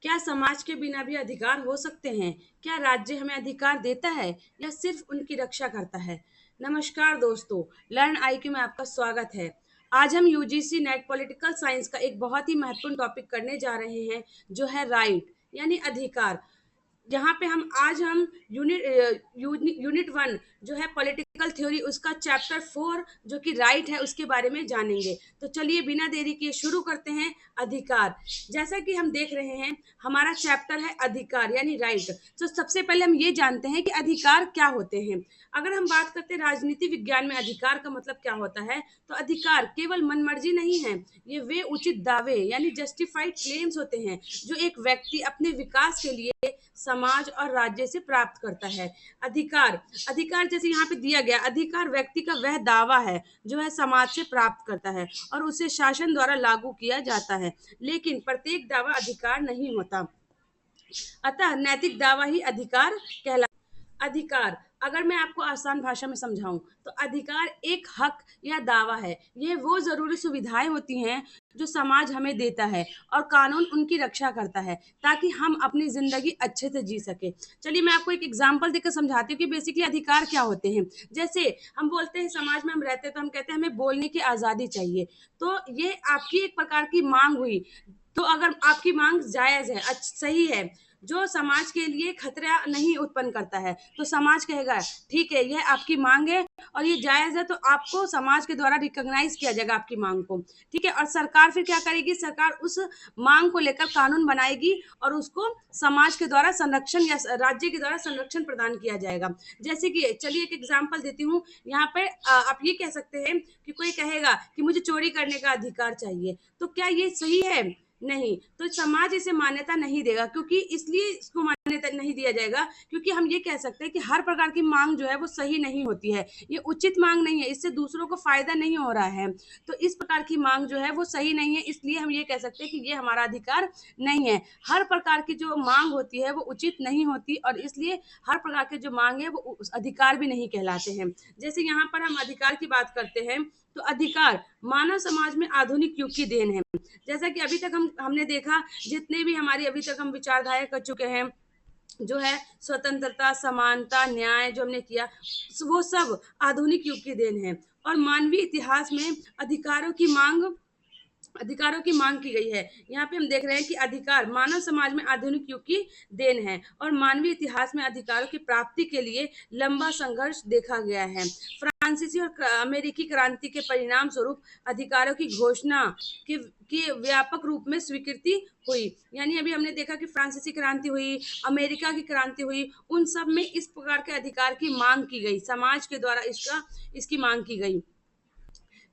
क्या समाज के बिना भी अधिकार हो सकते हैं? क्या राज्य हमें अधिकार देता है या सिर्फ उनकी रक्षा करता है? नमस्कार दोस्तों, लर्न आईक्यू में आपका स्वागत है। आज हम यूजीसी नेट पॉलिटिकल साइंस का एक बहुत ही महत्वपूर्ण टॉपिक करने जा रहे हैं, जो है राइट यानी अधिकार। जहाँ पे हम यूनिट 1 जो है पॉलिटिकल थ्योरी उसका चैप्टर 4 जो कि राइट है उसके बारे में जानेंगे। तो चलिए बिना देरी किए शुरू करते हैं। अधिकार, जैसा कि हम देख रहे हैं, हमारा चैप्टर है अधिकार यानी राइट। तो सबसे पहले हम ये जानते हैं कि अधिकार क्या होते हैं। अगर हम बात करते हैं राजनीति विज्ञान में अधिकार का मतलब क्या होता है, तो अधिकार केवल मनमर्जी नहीं है, ये वे उचित दावे यानी जस्टिफाइड क्लेम्स होते हैं जो एक व्यक्ति अपने विकास के लिए समाज और राज्य से प्राप्त करता है। अधिकार, अधिकार जैसे यहाँ पे दिया गया, अधिकार व्यक्ति का वह दावा है जो है समाज से प्राप्त करता है और उसे शासन द्वारा लागू किया जाता है, लेकिन प्रत्येक दावा अधिकार नहीं होता। अतः नैतिक दावा ही अधिकार कहला। अधिकार, अगर मैं आपको आसान भाषा में समझाऊं तो अधिकार एक हक या दावा है। ये वो जरूरी सुविधाएं होती हैं जो समाज हमें देता है और कानून उनकी रक्षा करता है ताकि हम अपनी जिंदगी अच्छे से जी सके। चलिए मैं आपको एक एग्जांपल देकर समझाती हूँ कि बेसिकली अधिकार क्या होते हैं। जैसे हम बोलते हैं समाज में हम रहते हैं तो हम कहते हैं हमें बोलने की आजादी चाहिए। तो ये आपकी एक प्रकार की मांग हुई। तो अगर आपकी मांग जायज है, सही है, जो समाज के लिए खतरा नहीं उत्पन्न करता है, तो समाज कहेगा ठीक है यह आपकी मांग है और ये जायज है, तो आपको समाज के द्वारा रिकॉग्नाइज किया जाएगा आपकी मांग को। ठीक है, और सरकार फिर क्या करेगी, सरकार उस मांग को लेकर कानून बनाएगी और उसको समाज के द्वारा संरक्षण या राज्य के द्वारा संरक्षण प्रदान किया जाएगा। जैसे कि चलिए एक एग्जाम्पल देती हूँ। यहाँ पे आप ये कह सकते हैं कि कोई कहेगा कि मुझे चोरी करने का अधिकार चाहिए, तो क्या ये सही है? नहीं। तो समाज इसे मान्यता नहीं देगा, क्योंकि इसलिए इसको मान्यता नहीं दिया जाएगा क्योंकि हम ये कह सकते हैं कि हर प्रकार की मांग जो है वो सही नहीं होती है, ये उचित मांग नहीं है, इससे दूसरों को फायदा नहीं हो रहा है। तो इस प्रकार की मांग जो है वो सही नहीं है, इसलिए हम ये कह सकते हैं कि ये हमारा अधिकार नहीं है। हर प्रकार की जो मांग होती है वो उचित नहीं होती और इसलिए हर प्रकार के जो मांग है वो अधिकार भी नहीं कहलाते हैं। जैसे यहाँ पर हम अधिकार की बात करते हैं, तो अधिकार मानव समाज में आधुनिक युग की देन है। जैसा कि अभी तक हमने देखा, जितने भी हमारी अभी तक हम विचारधारा कर चुके हैं, जो है स्वतंत्रता, समानता, न्याय जो हमने किया, वो सब आधुनिक युग की देन है। और मानवीय इतिहास में अधिकारों की मांग की गई है। यहाँ पे हम देख रहे हैं कि अधिकार मानव समाज में आधुनिक युग की देन है और मानवीय इतिहास में अधिकारों की प्राप्ति के लिए लंबा संघर्ष देखा गया है। फ्रांसीसी और अमेरिकी क्रांति के परिणाम स्वरूप अधिकारों की घोषणा की व्यापक रूप में स्वीकृति हुई। यानी अभी हमने देखा कि फ्रांसीसी क्रांति हुई, अमेरिका की क्रांति हुई, उन सब में इस प्रकार के अधिकार की मांग की गई, समाज के द्वारा इसकी मांग की गई।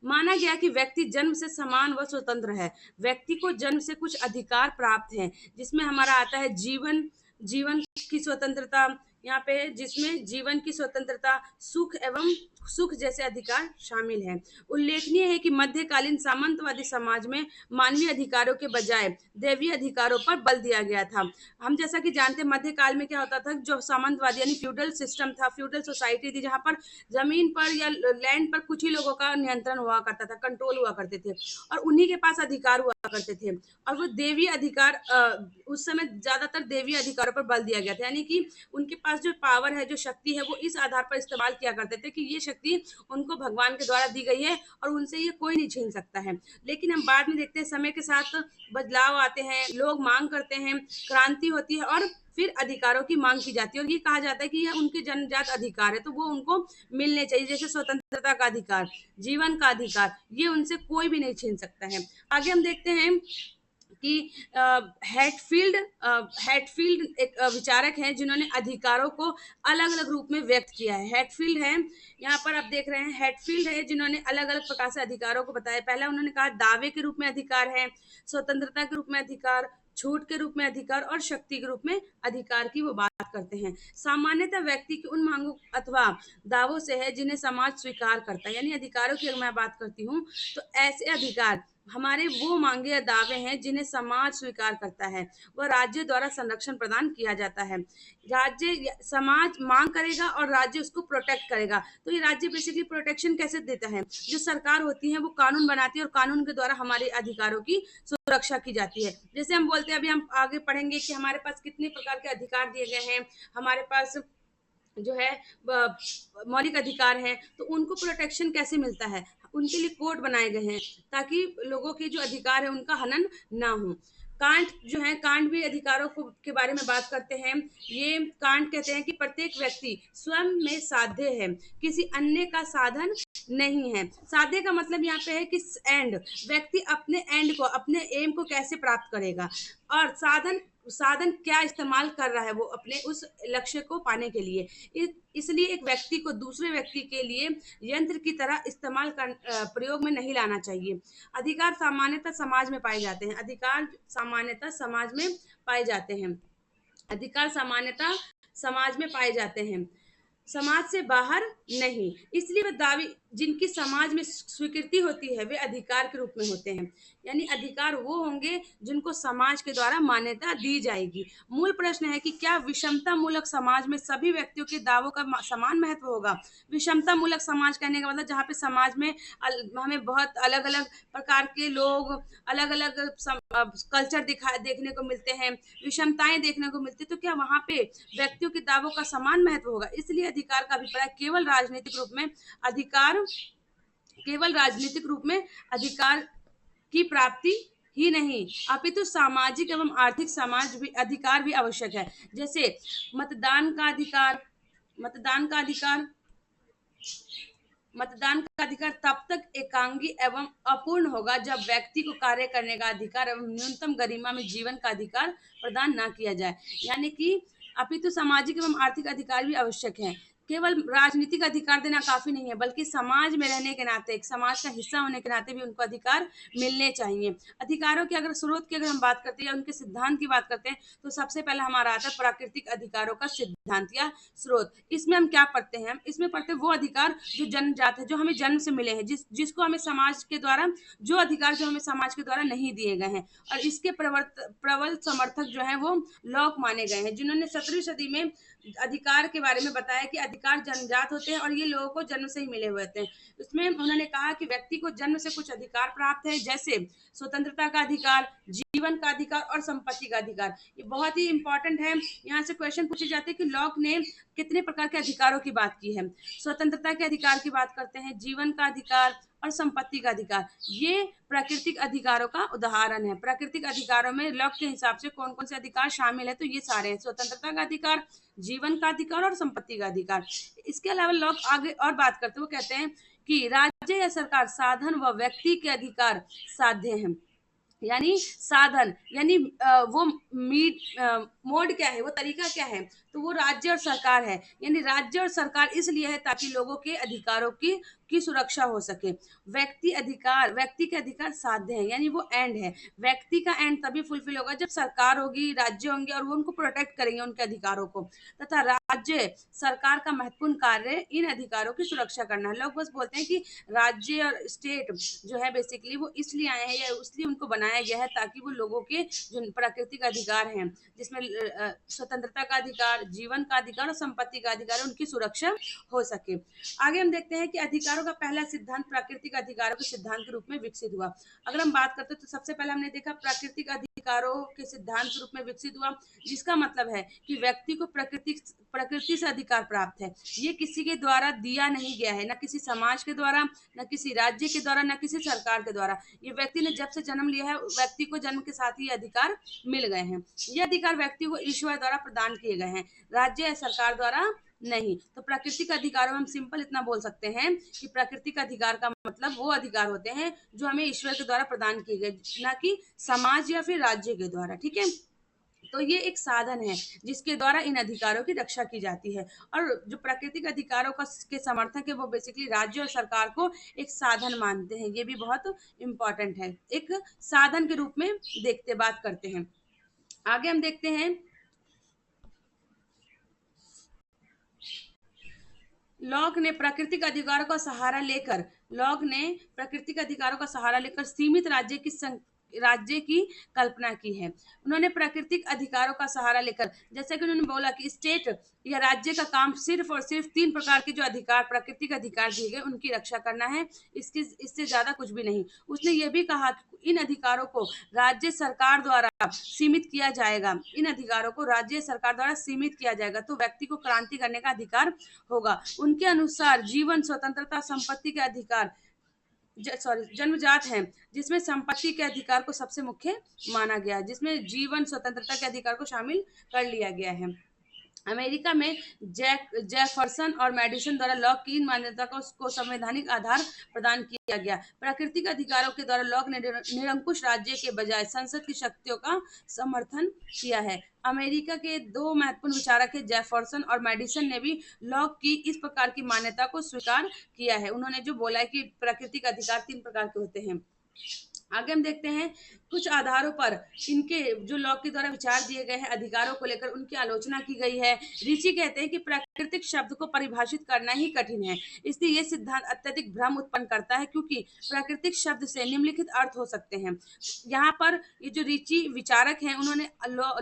माना गया कि व्यक्ति जन्म से समान व स्वतंत्र है। व्यक्ति को जन्म से कुछ अधिकार प्राप्त हैं, जिसमें हमारा आता है जीवन, जीवन की स्वतंत्रता, यहाँ पे जिसमें जीवन की स्वतंत्रता, सुख जैसे अधिकार शामिल हैं। उल्लेखनीय है कि मध्यकालीन सामंतवादी समाज में मानवीय अधिकारों के बजाय दैवीय अधिकारों पर बल दिया गया था। हम जैसा कि जानते हैं मध्यकाल में क्या होता था, जो सामंतवादी यानी फ्यूडल सिस्टम था, फ्यूडल सोसाइटी थी, जहाँ पर जमीन पर या लैंड पर कुछ ही लोगों का नियंत्रण हुआ करता था, कंट्रोल हुआ करते थे और उन्हीं के पास अधिकार हुआ करते थे। और वो देवी अधिकार, उस समय ज्यादातर देवी अधिकारों पर बल दिया गया था, यानी कि उनके पास जो पावर है, जो शक्ति है, वो इस आधार पर इस्तेमाल किया करते थे कि ये शक्ति उनको भगवान के द्वारा दी गई है और उनसे ये कोई नहीं छीन सकता है। लेकिन हम बाद में देखते हैं समय के साथ बदलाव आते हैं, लोग मांग करते हैं, क्रांति होती है और फिर अधिकारों की मांग की जाती है और ये कहा जाता है कि यह उनके जन्मजात अधिकार है, तो वो उनको मिलने चाहिए। जैसे स्वतंत्रता का अधिकार, जीवन का अधिकार, ये उनसे कोई भी नहीं छीन सकता है। आगे हम देखते हैं कि हैटफील्ड एक विचारक हैं जिन्होंने अधिकारों को अलग अलग रूप में व्यक्त किया है। हैटफील्ड है, यहाँ पर आप देख रहे हैं, हैटफील्ड है जिन्होंने अलग अलग प्रकार से अधिकारों को बताया। पहला उन्होंने कहा दावे के रूप में अधिकार है, स्वतंत्रता के रूप में अधिकार, छूट के रूप में अधिकार और शक्ति के रूप में अधिकार की वो बात करते हैं। सामान्यतः व्यक्ति की उन मांगों अथवा दावों से है जिन्हें समाज स्वीकार करता है। यानी अधिकारों की अगर मैं बात करती हूँ तो ऐसे अधिकार हमारे वो मांगे या दावे हैं जिन्हें समाज स्वीकार करता है, वह राज्य द्वारा संरक्षण प्रदान किया जाता है। समाज मांग करेगा और राज्य उसको प्रोटेक्ट करेगा। तो ये राज्य बेसिकली प्रोटेक्शन कैसे देता है? जो सरकार होती है वो कानून बनाती है और कानून के द्वारा हमारे अधिकारों की सुरक्षा की जाती है। जैसे हम बोलते हैं, अभी हम आगे पढ़ेंगे कि हमारे पास कितने प्रकार के अधिकार दिए गए हैं। हमारे पास जो है मौलिक अधिकार है, तो उनको प्रोटेक्शन कैसे मिलता है? उनके लिए कोड बनाए गए हैं ताकि लोगों के जो अधिकार है उनका हनन ना हो। कांट जो है, कांट भी अधिकारों को के बारे में बात करते हैं। ये कांट कहते हैं कि प्रत्येक व्यक्ति स्वयं में साध्य है, किसी अन्य का साधन नहीं है। साध्य का मतलब यहाँ पे है कि एंड, व्यक्ति अपने एंड को, अपने एम को कैसे प्राप्त करेगा, और साधन साधन क्या इस्तेमाल कर रहा है वो अपने उस लक्ष्य को पाने के लिए। इसलिए एक व्यक्ति को दूसरे व्यक्ति के लिए यंत्र की तरह प्रयोग में नहीं लाना चाहिए। अधिकार सामान्यतः समाज में पाए जाते हैं। अधिकार सामान्यतः समाज में पाए जाते हैं। अधिकार सामान्यतः समाज में पाए जाते हैं, समाज से बाहर नहीं। इसलिए वे दावी जिनकी समाज में स्वीकृति होती है वे अधिकार के रूप में होते हैं। यानी अधिकार वो होंगे जिनको समाज के द्वारा मान्यता दी जाएगी। मूल प्रश्न है कि क्या विषमता मूलक समाज में सभी व्यक्तियों के दावों का समान महत्व होगा? विषमता मूलक समाज कहने का मतलब जहाँ पे समाज में हमें बहुत अलग अलग प्रकार के लोग, अलग अलग कल्चर देखने को मिलते हैं, विषमताएं देखने को मिलती है, तो क्या वहाँ पे व्यक्तियों के दावों का समान महत्व होगा? इसलिए अधिकार का अभिप्राय केवल राजनीतिक रूप में अधिकार की प्राप्ति ही नहीं, अपितु सामाजिक एवं आर्थिक समाज भी अधिकार भी आवश्यक है। जैसे मतदान का अधिकार। मतदान का अधिकार मतदान का अधिकार तब तक एकांगी एवं अपूर्ण होगा जब व्यक्ति को कार्य करने का अधिकार एवं न्यूनतम गरिमा में जीवन का अधिकार प्रदान न किया जाए। यानी कि अपितु सामाजिक एवं आर्थिक अधिकार भी आवश्यक है। केवल राजनीतिक अधिकार देना काफी नहीं है, बल्कि समाज में रहने के नाते, एक समाज का हिस्सा होने के नाते भी उनको अधिकार मिलने चाहिए। अधिकारों के अगर स्रोत की अगर हम बात करते हैं या उनके सिद्धांत की बात करते हैं, तो सबसे पहले हमारा आता है प्राकृतिक अधिकारों का सिद्धांत या स्रोत। इसमें हम क्या पढ़ते हैं? इसमें पढ़ते हैं वो अधिकार जो जन्मजात है, जो हमें जन्म से मिले हैं, जिसको हमें समाज के द्वारा, जो अधिकार जो हमें समाज के द्वारा नहीं दिए गए हैं। और इसके प्रबल समर्थक जो है वो लॉक माने गए हैं, जिन्होंने 17वीं सदी में अधिकार के बारे में बताया कि अधिकार जन्मजात होते हैं और ये लोगों को जन्म से ही मिले हुए होते हैं। उसमें उन्होंने कहा कि व्यक्ति को जन्म से कुछ अधिकार प्राप्त है, जैसे स्वतंत्रता का अधिकार, जीवन का अधिकार और संपत्ति का अधिकार। ये बहुत ही इंपॉर्टेंट है। यहाँ से क्वेश्चन पूछे जाते हैं कि लॉक ने कितने प्रकार के अधिकारों की बात की है? स्वतंत्रता के अधिकार की बात करते हैं, जीवन का अधिकार और संपत्ति का अधिकार। ये प्राकृतिक अधिकारों का उदाहरण है। प्राकृतिक अधिकारों में लॉक के हिसाब से कौन कौन से अधिकार शामिल है? तो ये सारे हैं: स्वतंत्रता का अधिकार, जीवन का अधिकार और संपत्ति का अधिकार। इसके अलावा लॉक आगे और बात करते, वो कहते हैं कि राज्य या सरकार साधन व व्यक्ति के अधिकार साध्य हैं। यानी साधन, यानी वो मोड क्या है, वो तरीका क्या है? तो वो राज्य और सरकार है। यानी राज्य और सरकार इसलिए है ताकि लोगों के अधिकारों की सुरक्षा हो सके। व्यक्ति के अधिकार साध्य है, यानी वो एंड है। व्यक्ति का एंड तभी फुलफिल होगा जब सरकार होगी, राज्य होंगे और वो उनको प्रोटेक्ट करेंगे, उनके अधिकारों को। तथा राज्य सरकार का महत्वपूर्ण कार्य इन अधिकारों की सुरक्षा करना है। लोग बस बोलते हैं कि राज्य और स्टेट जो है बेसिकली वो इसलिए आए हैं या इसलिए उनको बनाया गया है ताकि वो लोगों के जो प्राकृतिक अधिकार हैं, जिसमें स्वतंत्रता का अधिकार, जीवन का अधिकार और संपत्ति का अधिकार है, उनकी सुरक्षा हो सके। आगे हम देखते हैं कि अधिकारों का पहला सिद्धांत प्राकृतिक अधिकारों के सिद्धांत के रूप में विकसित हुआ। अगर हम बात करते हैं तो सबसे पहले हमने देखा प्राकृतिक अधिकारों के सिद्धांत के रूप में विकसित हुआ, जिसका मतलब है कि व्यक्ति को प्रकृति से अधिकार प्राप्त है। ये किसी के द्वारा दिया नहीं गया है, न किसी समाज के द्वारा, न किसी राज्य के द्वारा, न किसी सरकार के द्वारा। ये व्यक्ति ने जब से जन्म लिया है, व्यक्ति को जन्म के साथ ही ये अधिकार मिल गए हैं। ये अधिकार व्यक्ति को ईश्वर द्वारा प्रदान किए गए हैं, राज्य या सरकार द्वारा नहीं। तो प्राकृतिक अधिकारों में हम सिंपल इतना बोल सकते हैं कि प्राकृतिक अधिकार का मतलब वो अधिकार होते हैं जो हमें ईश्वर के द्वारा प्रदान किए गए, ना कि समाज या फिर राज्य के द्वारा। ठीक है, तो ये एक साधन है जिसके द्वारा इन अधिकारों की रक्षा की जाती है। और जो प्राकृतिक अधिकारों का के समर्थक है वो बेसिकली राज्य और सरकार को एक साधन मानते हैं। ये भी बहुत इंपॉर्टेंट है, एक साधन के रूप में बात करते हैं। आगे हम देखते हैं लॉक ने प्राकृतिक अधिकारों का सहारा लेकर लॉक ने प्राकृतिक अधिकारों का सहारा लेकर सीमित राज्य की कल्पना की है। उन्होंने प्राकृतिक अधिकारों का सहारा लेकर, जैसा कि उन्होंने बोला कि स्टेट या राज्य का काम सिर्फ और सिर्फ 3 प्रकार के जो अधिकार प्राकृतिक अधिकार दिए गए उनकी रक्षा करना है, इसकी इससे ज़्यादा कुछ भी नहीं। उसने ये भी कहा कि इन अधिकारों को राज्य सरकार द्वारा सीमित किया जाएगा, इन अधिकारों को राज्य सरकार द्वारा सीमित किया जाएगा तो व्यक्ति को क्रांति करने का अधिकार होगा। उनके अनुसार जीवन, स्वतंत्रता, संपत्ति के अधिकार जन्मजात हैं, जिसमें संपत्ति के अधिकार को सबसे मुख्य माना गया है, जिसमें जीवन स्वतंत्रता के अधिकार को शामिल कर लिया गया है। अमेरिका में जैफरसन और मेडिसन द्वारा लॉक की इन मान्यता को संवैधानिक आधार प्रदान किया गया। प्राकृतिक अधिकारों के द्वारा लॉक ने निरंकुश राज्य के बजाय संसद की शक्तियों का समर्थन किया है। अमेरिका के 2 महत्वपूर्ण विचारक है, जैफरसन और मेडिसन, ने भी लॉक की इस प्रकार की मान्यता को स्वीकार किया है। उन्होंने जो बोला है कि प्राकृतिक अधिकार 3 प्रकार के होते हैं। आगे हम देखते हैं कुछ आधारों पर इनके जो लॉक के द्वारा विचार दिए गए हैं अधिकारों को लेकर उनकी आलोचना की गई है। ऋषि कहते हैं कि प्राकृतिक शब्द को परिभाषित करना ही कठिन है, इसलिए ये सिद्धांत अत्यधिक भ्रम उत्पन्न करता है क्योंकि प्राकृतिक शब्द से निम्नलिखित अर्थ हो सकते हैं। यहाँ पर ये जो ऋषि विचारक हैं उन्होंने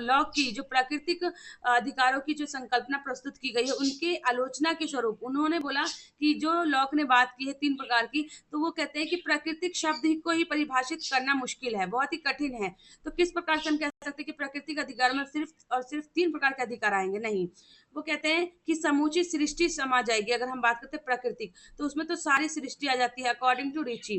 लॉक की जो प्राकृतिक अधिकारों की जो संकल्पना प्रस्तुत की गई है उनके आलोचना के स्वरूप उन्होंने बोला कि जो लॉक ने बात की है 3 प्रकार की, तो वो कहते हैं कि प्राकृतिक शब्द को ही परिभाषित करना मुश्किल है, बहुत ही कठिन है। तो किस प्रकार से हम कह सकते हैं कि प्राकृतिक अधिकार में सिर्फ और सिर्फ 3 प्रकार के अधिकार आएंगे? नहीं, वो कहते हैं कि समूची सृष्टि समा जाएगी। अगर हम बात करते हैं प्राकृतिक तो उसमें तो सारी सृष्टि आ जाती है अकॉर्डिंग टू ऋषि।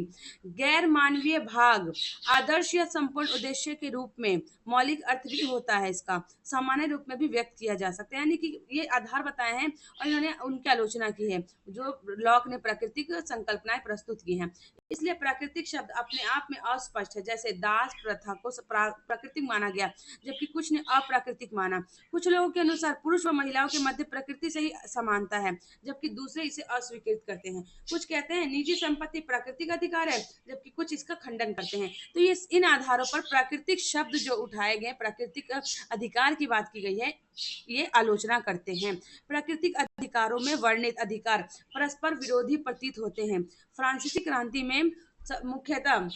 गैर मानवीय भाग आदर्श या संपूर्ण उद्देश्य के रूप में मौलिक अर्थ भी होता है, इसका सामान्य रूप में भी व्यक्त किया जा सकता है, यानी कि ये आधार बताए हैं और इन्होंने उनकी आलोचना की है जो लॉक ने प्राकृतिक संकल्पनाएं प्रस्तुत की हैं। इसलिए प्राकृतिक शब्द अपने आप में अस्पष्ट है, जैसे दास प्रथा को प्राकृतिक माना गया जबकि कुछ ने अप्राकृतिक माना। कुछ लोगों के अनुसार पुरुष व महिलाओं के मध्य प्रकृति से ही समानता है जबकि दूसरे इसे अस्वीकृत करते हैं। कुछ कहते हैं निजी संपत्ति प्राकृतिक अधिकार है जबकि कुछ इसका खंडन करते हैं। तो ये इन आधारों पर प्राकृतिक शब्द जो उठाए गए प्राकृतिक अधिकार की बात की गई है ये आलोचना करते हैं। प्राकृतिक अधिकारों में वर्णित अधिकार परस्पर विरोधी प्रतीत होते हैं। फ्रांसीसी क्रांति में मुख्यतः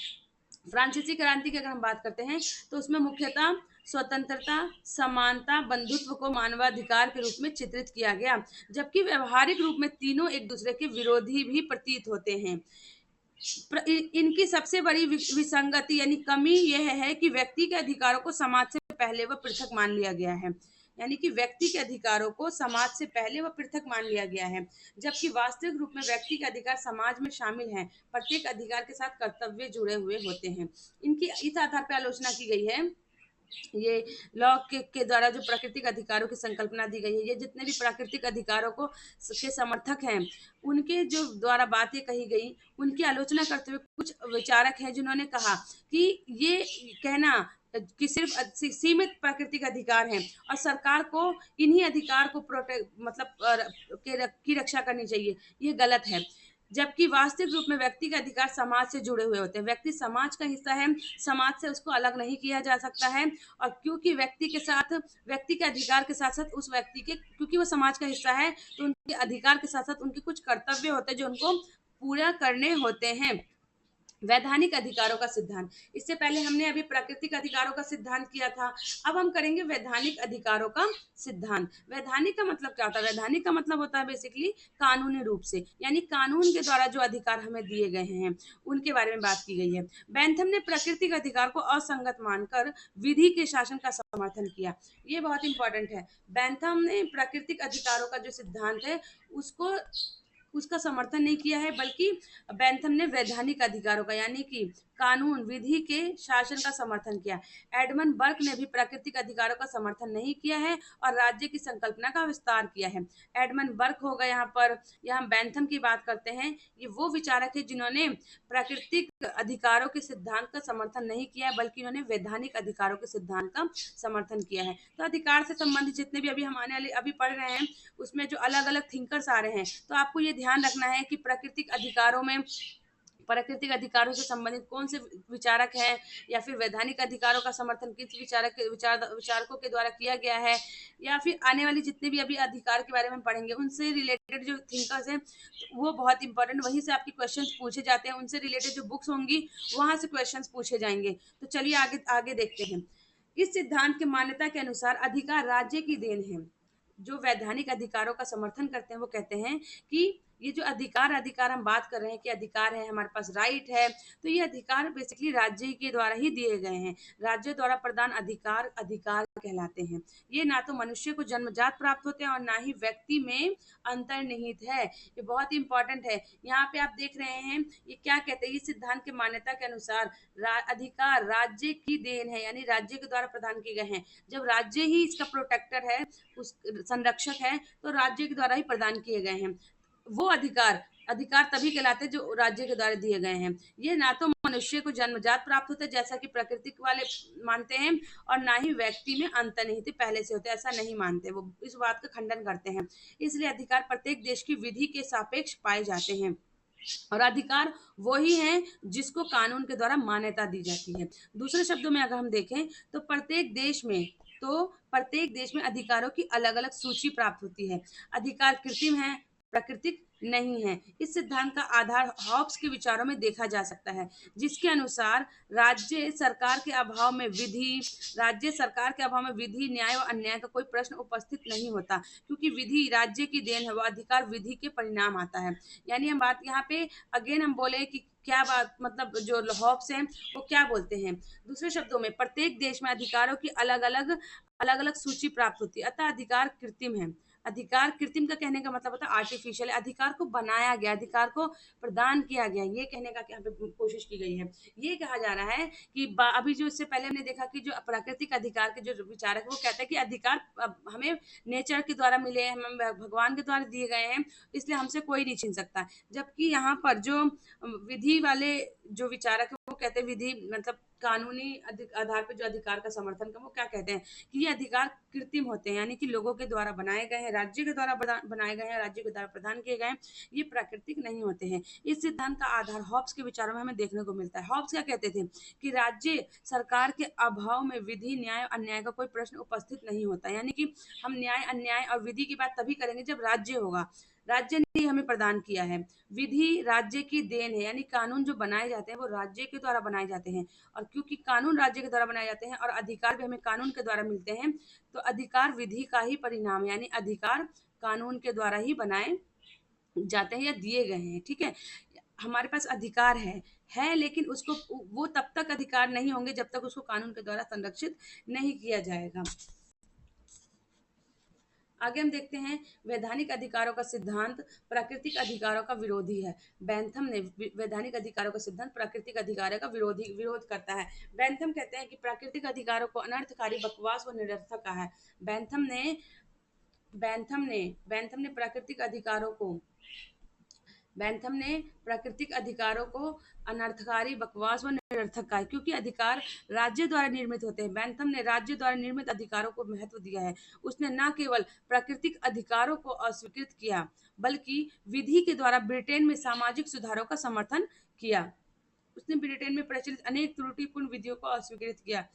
फ्रांसीसी क्रांति की अगर हम बात करते हैं तो उसमें मुख्यतः स्वतंत्रता, समानता, बंधुत्व को मानवाधिकार के रूप में चित्रित किया गया जबकि व्यवहारिक रूप में तीनों एक दूसरे के विरोधी भी प्रतीत होते हैं। इनकी सबसे बड़ी विसंगति यानी कमी यह है कि व्यक्ति के अधिकारों को समाज से पहले व पृथक मान लिया गया है, यानी कि व्यक्ति के अधिकारों को समाज से पहले व पृथक मान लिया गया है जबकि वास्तविक रूप में व्यक्ति के अधिकार समाज में शामिल हैं। प्रत्येक अधिकार के साथ कर्तव्य जुड़े हुए होते हैं। इनकी इस आधार पर आलोचना की गई है। ये लॉक के द्वारा जो प्राकृतिक अधिकारों की संकल्पना दी गई है, ये जितने भी प्राकृतिक अधिकारों को के समर्थक हैं उनके जो द्वारा बातें कही गई उनकी आलोचना करते हुए कुछ विचारक हैं जिन्होंने कहा कि ये कहना कि सिर्फ सीमित प्राकृतिक अधिकार हैं और सरकार को इन्हीं अधिकार को प्रोटेक्ट की रक्षा करनी चाहिए, ये गलत है। जबकि वास्तविक रूप में व्यक्ति के अधिकार समाज से जुड़े हुए होते हैं, व्यक्ति समाज का हिस्सा है, समाज से उसको अलग नहीं किया जा सकता है। और क्योंकि व्यक्ति के अधिकार के साथ साथ उस व्यक्ति के क्योंकि वो समाज का हिस्सा है तो उनके अधिकार के साथ साथ उनके कुछ कर्तव्य होते हैं जो उनको पूरा करने होते हैं। वैधानिक अधिकारों का सिद्धांत, इससे पहले हमने अभी प्राकृतिक अधिकारों का सिद्धांत किया था, अब हम करेंगे वैधानिक अधिकारों का सिद्धांत। वैधानिक का मतलब क्या होता है? वैधानिक का मतलब होता है बेसिकली कानूनी रूप से, यानी कानून के द्वारा जो अधिकार हमें दिए गए हैं उनके बारे में बात की गई है। बेंथम ने प्राकृतिक अधिकार को असंगत मानकर विधि के शासन का समर्थन किया, ये बहुत इंपॉर्टेंट है। बेंथम ने प्राकृतिक अधिकारों का जो सिद्धांत है उसका समर्थन नहीं किया है बल्कि बेंथम ने वैधानिक अधिकारों का यानी कि कानून विधि के शासन का समर्थन किया। एडमंड बर्क ने भी प्राकृतिक अधिकारों का समर्थन नहीं किया है और राज्य की संकल्पना का विस्तार किया है। एडमंड बर्क होगा यहाँ पर, यहाँ बेंथम की बात करते हैं, ये वो विचारक है जिन्होंने प्राकृतिक अधिकारों के सिद्धांत का समर्थन नहीं किया है बल्कि उन्होंने वैधानिक अधिकारों के सिद्धांत का समर्थन किया है। तो अधिकार से संबंधित जितने भी अभी हम आने वाले अभी पढ़ रहे हैं उसमें जो अलग अलग थिंकर्स आ रहे हैं तो आपको ये ध्यान रखना है कि प्राकृतिक अधिकारों में प्राकृतिक अधिकारों से संबंधित कौन से विचारक हैं, या फिर वैधानिक अधिकारों का समर्थन किस विचारकों के द्वारा किया गया है, या फिर आने वाली जितने भी अभी अधिकार के बारे में पढ़ेंगे उनसे रिलेटेड जो थिंकर्स हैं वो बहुत इंपॉर्टेंट, वहीं से आपके क्वेश्चंस पूछे जाते हैं, उनसे रिलेटेड जो बुक्स होंगी वहां से क्वेश्चंस पूछे जाएंगे। तो चलिए आगे आगे देखते हैं। इस सिद्धांत की मान्यता के अनुसार अधिकार राज्य की देन है। जो वैधानिक अधिकारों का समर्थन करते हैं वो कहते हैं कि ये जो अधिकार हम बात कर रहे हैं कि अधिकार है, हमारे पास राइट है, तो ये अधिकार बेसिकली राज्य के द्वारा ही दिए गए हैं। राज्य द्वारा प्रदान अधिकार अधिकार कहलाते हैं। ये ना तो मनुष्य को जन्मजात प्राप्त होते हैं और ना ही व्यक्ति में अंतर्निहित है। ये बहुत इंपॉर्टेंट है। यहाँ पे आप देख रहे हैं ये क्या कहते हैं, इस सिद्धांत की मान्यता के अनुसार अधिकार राज्य की देन है, यानी राज्य के द्वारा प्रदान किए गए हैं। जब राज्य ही इसका प्रोटेक्टर है, उस संरक्षक है, तो राज्य के द्वारा ही प्रदान किए गए हैं। वो अधिकार अधिकार तभी कहलाते हैं जो राज्य के द्वारा दिए गए हैं। ये ना तो मनुष्य को जन्मजात प्राप्त होते हैं जैसा कि प्राकृतिक वाले मानते हैं, और ना ही व्यक्ति में अंतर्निहित पहले से होते हैं, ऐसा नहीं मानते, वो इस बात का खंडन करते हैं। इसलिए अधिकार प्रत्येक देश की विधि के सापेक्ष पाए जाते हैं, और अधिकार वही है जिसको कानून के द्वारा मान्यता दी जाती है। दूसरे शब्दों में अगर हम देखें तो प्रत्येक देश में अधिकारों की अलग अलग सूची प्राप्त होती है। अधिकार कृत्रिम है, प्राकृतिक नहीं है। इस सिद्धांत का आधार हॉब्स के विचारों में देखा जा सकता है, जिसके अनुसार राज्य सरकार के अभाव में विधि न्याय और अन्याय का कोई प्रश्न उपस्थित नहीं होता, क्योंकि विधि राज्य की देन है, वह अधिकार विधि के परिणाम आता है। यानी हम बात यहाँ पे अगेन हम बोले कि क्या बात, मतलब जो हॉब्स हैं वो क्या बोलते हैं, दूसरे शब्दों में प्रत्येक देश में अधिकारों की अलग अलग सूची प्राप्त होती है, अतः अधिकार कृत्रिम है। अधिकार कृत्रिम का कहने का मतलब होता है आर्टिफिशियल, अधिकार को बनाया गया, अधिकार को प्रदान किया गया, ये कहने का यहाँ पे कोशिश की गई है। ये कहा जा रहा है कि अभी जो इससे पहले हमने देखा कि जो प्राकृतिक अधिकार के जो विचारक वो कहते हैं कि अधिकार हमें नेचर के द्वारा मिले, हमें भगवान के द्वारा दिए गए हैं, इसलिए हमसे कोई नहीं छीन सकता। जबकि यहाँ पर जो विधि वाले जो विचारक है वो कहते हैं विधि मतलब कानूनी आधार पर जो अधिकार का समर्थन कर, वो क्या कहते हैं कि ये अधिकार कृत्रिम होते हैं, यानी कि लोगों के द्वारा बनाए गए हैं, राज्य के द्वारा बनाए गए हैं, राज्य के द्वारा प्रदान किए गए हैं, ये प्राकृतिक नहीं होते हैं। इस सिद्धांत का आधार हॉब्स के विचारों में हमें देखने को मिलता है। हॉब्स क्या कहते थे कि राज्य सरकार के अभाव में विधि न्याय अन्याय का कोई प्रश्न उपस्थित नहीं होता, यानी कि हम न्याय अन्याय और विधि की बात तभी करेंगे जब राज्य होगा, राज्य ने हमें प्रदान किया है। विधि राज्य की देन है, यानी कानून जो बनाए जाते हैं वो राज्य के द्वारा बनाए जाते हैं, और क्योंकि कानून राज्य के द्वारा बनाए जाते हैं और अधिकार भी हमें कानून के द्वारा मिलते हैं, तो अधिकार विधि का ही परिणाम, यानी अधिकार कानून के द्वारा ही बनाए जाते हैं या दिए गए हैं। ठीक है, हमारे पास अधिकार है लेकिन उसको वो तब तक अधिकार नहीं होंगे जब तक उसको कानून के द्वारा संरक्षित नहीं किया जाएगा। आगे हम देखते हैं वैधानिक अधिकारों का सिद्धांत प्राकृतिक अधिकारों का विरोधी है। बैंथम ने वैधानिक अधिकारों का सिद्धांत प्राकृतिक अधिकारों का विरोध करता है। बैंथम कहते हैं कि प्राकृतिक अधिकारों को अनर्थकारी, बकवास व निरर्थक कहा है। बैंथम ने बैंथम ने प्राकृतिक अधिकारों को अनर्थकारी, बकवास व निरर्थक कहा है, क्योंकि अधिकार राज्य द्वारा निर्मित होते हैं। बैंथम ने राज्य द्वारा निर्मित अधिकारों को महत्व दिया है। उसने न केवल प्राकृतिक अधिकारों को अस्वीकृत किया, बल्कि विधि के द्वारा ब्रिटेन में सामाजिक सुधारों का समर्थन किया। उसने ब्रिटेन में प्रचलित अनेक त्रुटिपूर्ण विधियों को अस्वीकृत किया।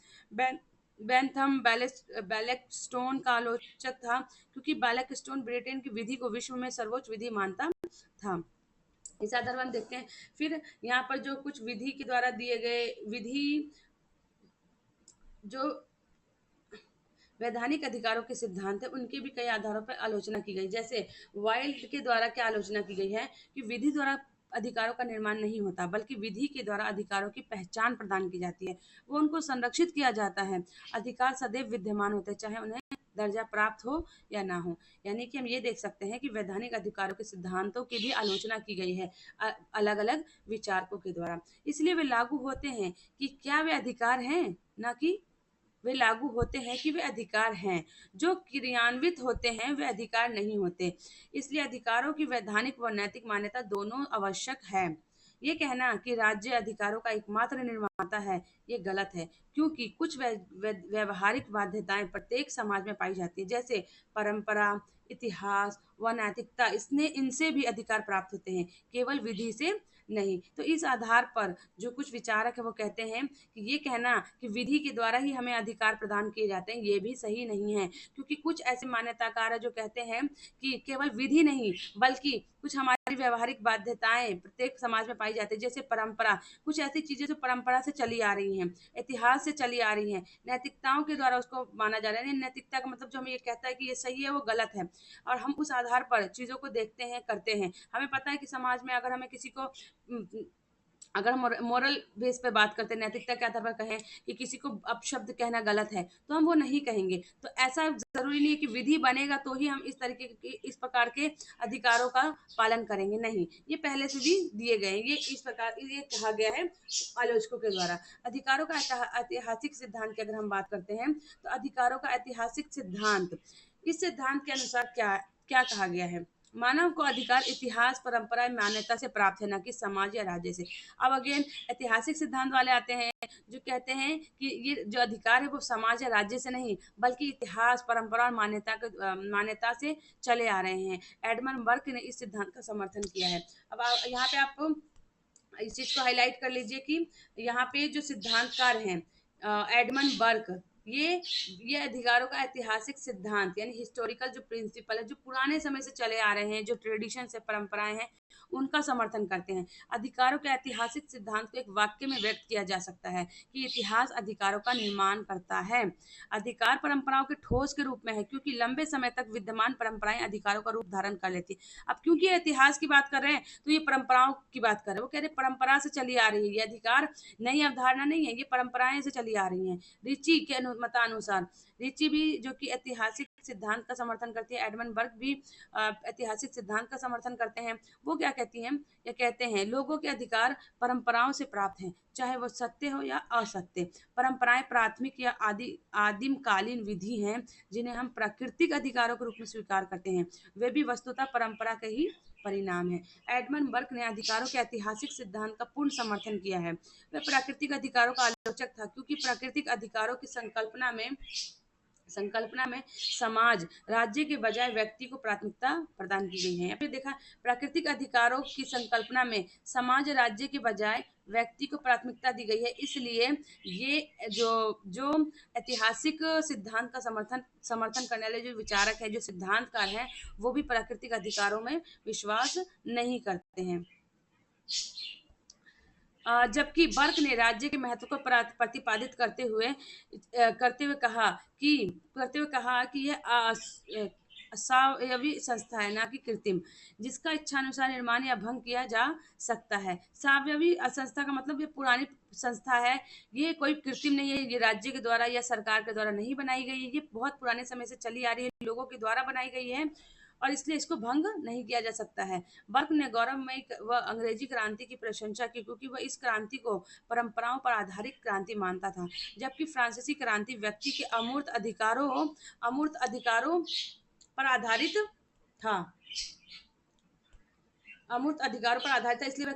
बैंथम बैलेकस्टोन का आलोचक था, क्योंकि बैलेकस्टोन ब्रिटेन की विधि को विश्व में सर्वोच्च विधि मानता था। इस आधार पर हम देखते हैं फिर यहाँ पर जो कुछ विधि के द्वारा दिए गए विधि जो वैधानिक अधिकारों के सिद्धांत है उनके भी कई आधारों पर आलोचना की गई। जैसे वाइल्ड के द्वारा क्या आलोचना की गई है कि विधि द्वारा अधिकारों का निर्माण नहीं होता, बल्कि विधि के द्वारा अधिकारों की पहचान प्रदान की जाती है, वो उनको संरक्षित किया जाता है। अधिकार सदैव विद्यमान होते हैं, चाहे उन्हें दर्जा प्राप्त हो या ना हो। यानी कि हम ये देख सकते हैं कि वैधानिक अधिकारों के सिद्धांतों की भी आलोचना की गई है अलग अलग विचारकों के द्वारा, इसलिए वे लागू होते हैं कि क्या वे अधिकार हैं, ना कि वे लागू होते हैं कि वे अधिकार हैं। जो क्रियान्वित होते हैं वे अधिकार नहीं होते। इसलिए अधिकारों की वैधानिक व नैतिक मान्यता दोनों आवश्यक है। ये कहना कि राज्य अधिकारों का एकमात्र निर्माता है, ये गलत है, क्योंकि कुछ व्यवहारिक बाध्यताएं प्रत्येक समाज में पाई जाती है, जैसे परंपरा, इतिहास व नैतिकता। इनसे भी अधिकार प्राप्त होते हैं, केवल विधि से नहीं। तो इस आधार पर जो कुछ विचारक है वो कहते हैं कि ये कहना कि विधि के द्वारा ही हमें अधिकार प्रदान किए जाते हैं, ये भी सही नहीं है। क्योंकि कुछ ऐसे मान्यताकार है जो कहते हैं कि केवल विधि नहीं बल्कि कुछ हमारी व्यवहारिक बाध्यताएं प्रत्येक समाज में पाई जाती है, जैसे परंपरा, कुछ ऐसी चीजें जो परंपरा से चली आ रही हैं, इतिहास से चली आ रही हैं, नैतिकताओं के द्वारा उसको माना जा रहा है। नैतिकता का मतलब जो हमें ये कहता है कि ये सही है वो गलत है, और हम उस आधार पर चीजों को देखते हैं, करते हैं। हमें पता है कि समाज में अगर हमें किसी को अगर हम मोरल बेस पे बात करते हैं, नैतिकता के आधार पर कहें कि किसी को अपशब्द कहना गलत है, तो हम वो नहीं कहेंगे। तो ऐसा ज़रूरी नहीं है कि विधि बनेगा तो ही हम इस तरीके के इस प्रकार के अधिकारों का पालन करेंगे, नहीं। ये पहले से भी दिए गए हैं, ये इस प्रकार ये कहा गया है आलोचकों के द्वारा। अधिकारों का ऐतिहासिक सिद्धांत की अगर हम बात करते हैं, तो अधिकारों का ऐतिहासिक सिद्धांत, इस सिद्धांत के अनुसार क्या क्या कहा गया है? मानव को अधिकार इतिहास, परंपरा, मान्यता से प्राप्त है, ना कि समाज या राज्य से। अब अगेन ऐतिहासिक सिद्धांत वाले आते हैं जो कहते हैं कि ये जो अधिकार है वो समाज या राज्य से नहीं बल्कि इतिहास, परंपरा और मान्यता से चले आ रहे हैं। एडमंड बर्क ने इस सिद्धांत का समर्थन किया है। अब यहाँ पे आप इस चीज को हाईलाइट कर लीजिए कि यहाँ पे जो सिद्धांतकार हैं एडमंड बर्क, ये ये अधिकारों का ऐतिहासिक सिद्धांत यानी हिस्टोरिकल जो प्रिंसिपल है, जो पुराने समय से चले आ रहे हैं, जो ट्रेडिशन से परंपराएं हैं, उनका समर्थन करते हैं। अधिकारों के ऐतिहासिक सिद्धांत को एक वाक्य में व्यक्त किया जा सकता है कि इतिहास अधिकारों का निर्माण करता है। अधिकार परंपराओं के ठोस के रूप में है, क्योंकि लंबे समय तक विद्यमान परंपराएं अधिकारों का रूप धारण कर लेती है। अब क्योंकि ये इतिहास की बात कर रहे हैं, तो ये परंपराओं की बात कर रहे हैं। वो कह रहे परंपरा से चली आ रही है, ये अधिकार नई अवधारणा नहीं है, ये परंपराएं से चली आ रही हैं। रिची के मतानुसार, रिची भी जो कि ऐतिहासिक सिद्धांत का समर्थन करती है, एडमंड बर्ग भी ऐतिहासिक सिद्धांत का समर्थन करते हैं। वो क्या कहती हैं? ये कहते हैं लोगों के अधिकार परंपराओं से प्राप्त हैं, चाहे वो सत्य हो या असत्य। परंपराएं प्राथमिक या आदिम कालीन विधि हैं जिन्हें हम प्राकृतिक अधिकारों के रूप में स्वीकार करते हैं। वे भी वस्तुतः परंपरा के ही परिणाम है। एडमंड बर्क ने अधिकारों के ऐतिहासिक सिद्धांत का पूर्ण समर्थन किया है। वह प्राकृतिक अधिकारों का आलोचक था, क्योंकि प्राकृतिक अधिकारों की संकल्पना में समाज, राज्य के बजाय व्यक्ति को प्राथमिकता प्रदान की गई है। यहाँ पे देखा, प्राकृतिक अधिकारों की संकल्पना में समाज, राज्य के बजाय व्यक्ति को प्राथमिकता दी गई है। इसलिए ये जो जो ऐतिहासिक सिद्धांत का समर्थन समर्थन करने वाले जो विचारक है, जो सिद्धांतकार हैं, वो भी प्राकृतिक अधिकारों में विश्वास नहीं करते हैं। जबकि बर्क ने राज्य के महत्व को प्रतिपादित करते हुए कहा कि यह असावयवी संस्था है, ना कि कृत्रिम, जिसका इच्छानुसार निर्माण या भंग किया जा सकता है। सावयवी संस्था का मतलब ये पुरानी संस्था है, ये कोई कृत्रिम नहीं है, ये राज्य के द्वारा या सरकार के द्वारा नहीं बनाई गई है, ये बहुत पुराने समय से चली आ रही है, लोगों के द्वारा बनाई गई है, और इसलिए इसको भंग नहीं किया जा सकता है। बर्क ने गौरवमयी व अंग्रेजी क्रांति की प्रशंसा की, क्योंकि वह इस क्रांति को परंपराओं पर आधारित क्रांति मानता था, जबकि फ्रांसीसी क्रांति व्यक्ति के अमूर्त अधिकारों पर आधारित था। अमूर्त अधिकारों पर आधारित था, इसलिए वह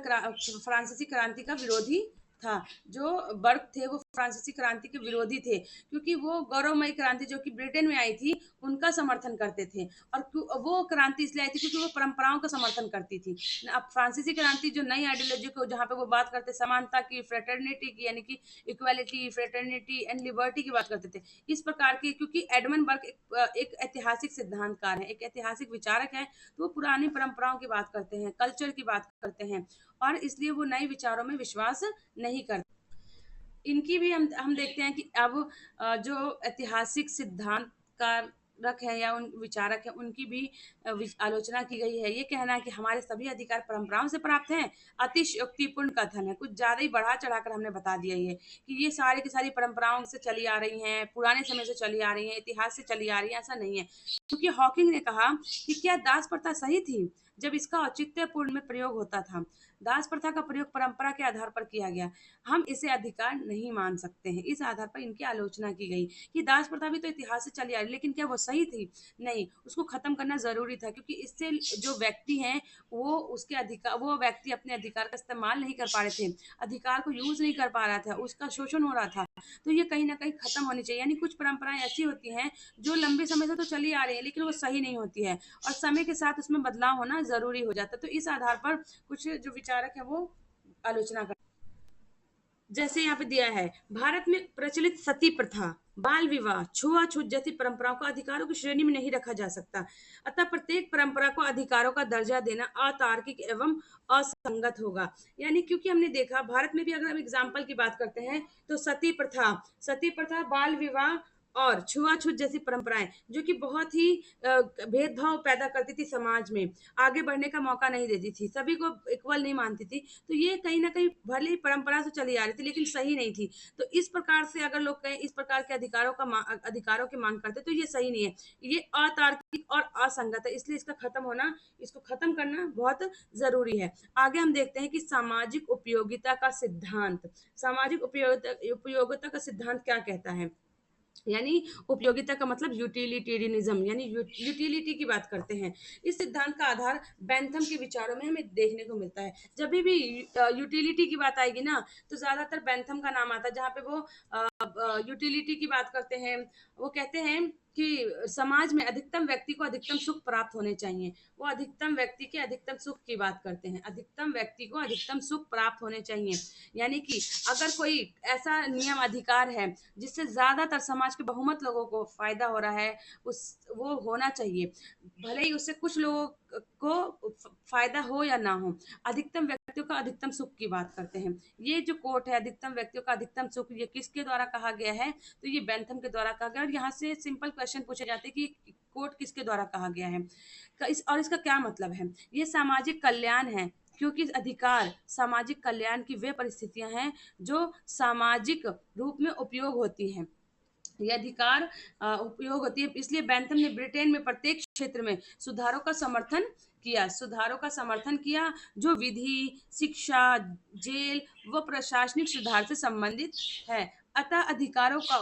फ्रांसीसी क्रांति का विरोधी था। जो बर्क थे वो फ्रांसीसी क्रांति के विरोधी थे, क्योंकि वो गौरवमयी क्रांति जो कि ब्रिटेन में आई थी उनका समर्थन करते थे, और वो क्रांति इसलिए आई थी क्योंकि वो परंपराओं का समर्थन करती थी। अब फ्रांसीसी क्रांति जो नई आइडियोलॉजी को, जहाँ पे वो बात करते समानता की, फ्रेटर्निटी की, यानी कि इक्वालिटी, फ्रेटर्निटी एंड लिबर्टी की बात करते थे, इस प्रकार की, क्योंकि एडमंड बर्क एक ऐतिहासिक सिद्धांतकार है, एक ऐतिहासिक विचारक है, तो वो पुरानी परंपराओं की बात करते हैं, कल्चर की बात करते हैं, और इसलिए वो नए विचारों में विश्वास नहीं करते। इनकी भी हम देखते हैं कि अब जो ऐतिहासिक सिद्धांत का रख है या उन विचारक है, उनकी भी आलोचना की गई है। ये कहना है कि हमारे सभी अधिकार परंपराओं से प्राप्त हैं, अतिशयोक्तिपूर्ण कथन है, कुछ ज़्यादा ही बढ़ा चढ़ाकर हमने बता दिया ये कि ये सारी की सारी परंपराओं से चली आ रही हैं, पुराने समय से चली आ रही हैं, इतिहास से चली आ रही हैं, ऐसा नहीं है। क्योंकि हॉकिंग ने कहा कि क्या दास प्रथा सही थी जब इसका औचित्यपूर्ण में प्रयोग होता था? दास प्रथा का प्रयोग परंपरा के आधार पर किया गया, हम इसे अधिकार नहीं मान सकते हैं। इस आधार पर इनकी आलोचना की गई कि दास प्रथा भी तो इतिहास से चली आ रही, लेकिन क्या वो सही थी? नहीं, उसको खत्म करना जरूरी था, क्योंकि इससे जो व्यक्ति हैं वो व्यक्ति अपने अधिकार का इस्तेमाल नहीं कर पा रहे थे, अधिकार को यूज नहीं कर पा रहा था, उसका शोषण हो रहा था। तो ये कहीं ना कहीं खत्म होनी चाहिए। यानी कुछ परंपराएं ऐसी होती हैं जो लंबे समय से तो चली आ रही है, लेकिन वो सही नहीं होती है, और समय के साथ उसमें बदलाव होना जरूरी हो जाता है। तो इस आधार पर कुछ जो विचारक है वो आलोचना कर, जैसे यहाँ पे दिया है, भारत में प्रचलित सती प्रथा, बाल विवाह, छुआछूत जैसी परंपराओं को अधिकारों की श्रेणी में नहीं रखा जा सकता। अतः प्रत्येक परंपरा को अधिकारों का दर्जा देना अतार्किक एवं असंगत होगा। यानी क्योंकि हमने देखा भारत में भी, अगर हम एग्जाम्पल की बात करते हैं तो सती प्रथा, बाल विवाह और छुआछूत जैसी परंपराएं जो कि बहुत ही भेदभाव पैदा करती थी समाज में, आगे बढ़ने का मौका नहीं देती थी, सभी को इक्वल नहीं मानती थी, तो ये कहीं ना कहीं भले ही परंपरा से चली आ रही थी लेकिन सही नहीं थी। तो इस प्रकार से अगर लोग कहें इस प्रकार के अधिकारों की मांग करते तो ये सही नहीं है, ये अतार्किक और असंगत है, इसलिए इसको खत्म करना बहुत जरूरी है। आगे हम देखते हैं कि सामाजिक उपयोगिता का सिद्धांत, उपयोगिता का सिद्धांत क्या कहता है। यानी उपयोगिता का मतलब यूटिलिटेरियनिज्म, यानी यूटिलिटी की बात करते हैं। इस सिद्धांत का आधार बेंथम के विचारों में हमें देखने को मिलता है। जब भी यूटिलिटी की बात आएगी ना तो ज्यादातर बेंथम का नाम आता है, जहाँ पे वो यूटिलिटी की बात करते हैं। वो कहते हैं कि समाज में अधिकतम व्यक्ति को अधिकतम सुख प्राप्त होने चाहिए। वो अधिकतम व्यक्ति के अधिकतम सुख की बात करते हैं, अधिकतम व्यक्ति को अधिकतम सुख प्राप्त होने चाहिए। यानी कि अगर कोई ऐसा नियम अधिकार है जिससे ज्यादातर समाज के बहुमत लोगों को फायदा हो रहा है, उस वो होना चाहिए, भले ही उससे कुछ लोगों को फायदा हो या ना हो। अधिकतम व्यक्तियों का अधिकतम सुख की बात करते हैं। ये जो कोट है, अधिकतम व्यक्तियों का अधिकतम सुख, ये किसके द्वारा कहा गया है, तो ये बेंथम के द्वारा कहा गया। और यहाँ से सिंपल क्वेश्चन पूछे जाते हैं कि कोट किसके द्वारा कहा गया है, और इसका क्या मतलब है। ये सामाजिक कल्याण है, क्योंकि अधिकार सामाजिक कल्याण की वे परिस्थितियां हैं जो सामाजिक रूप में उपयोग होती हैं। ये अधिकार उपयोग होती है, इसलिए बेंथम ने ब्रिटेन में प्रत्येक क्षेत्र में सुधारों का समर्थन किया जो विधि, शिक्षा, जेल व प्रशासनिक सुधार से संबंधित है। अतः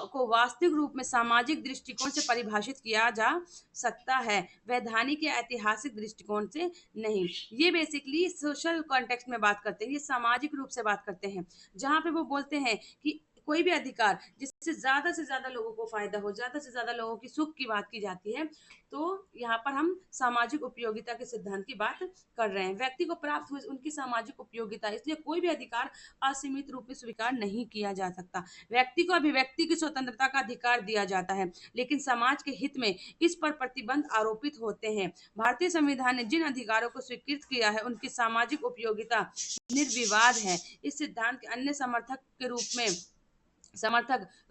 को वास्तविक रूप में सामाजिक दृष्टिकोण से परिभाषित किया जा सकता है, वैधानिक या ऐतिहासिक दृष्टिकोण से नहीं। ये बेसिकली सोशल कॉन्टेक्स्ट में बात करते हैं, ये सामाजिक रूप से बात करते हैं, जहाँ पे वो बोलते हैं कि कोई भी अधिकार जिससे से ज्यादा लोगों को फायदा हो, ज्यादा से ज्यादा लोगों की सुख की बात की जाती है, तो यहाँ पर हम सामाजिक उपयोगिता के सिद्धांत की बात कर रहे हैं। व्यक्ति को प्राप्त हुई उनकी सामाजिक उपयोगिता, इसलिए कोई भी अधिकार असीमित रूप में स्वीकार नहीं किया जा सकता। व्यक्ति को अभिव्यक्ति की स्वतंत्रता का अधिकार दिया जाता है, लेकिन समाज के हित में इस पर प्रतिबंध आरोपित होते हैं। भारतीय संविधान ने जिन अधिकारों को स्वीकृत किया है उनकी सामाजिक उपयोगिता निर्विवाद है। इस सिद्धांत के अन्य समर्थक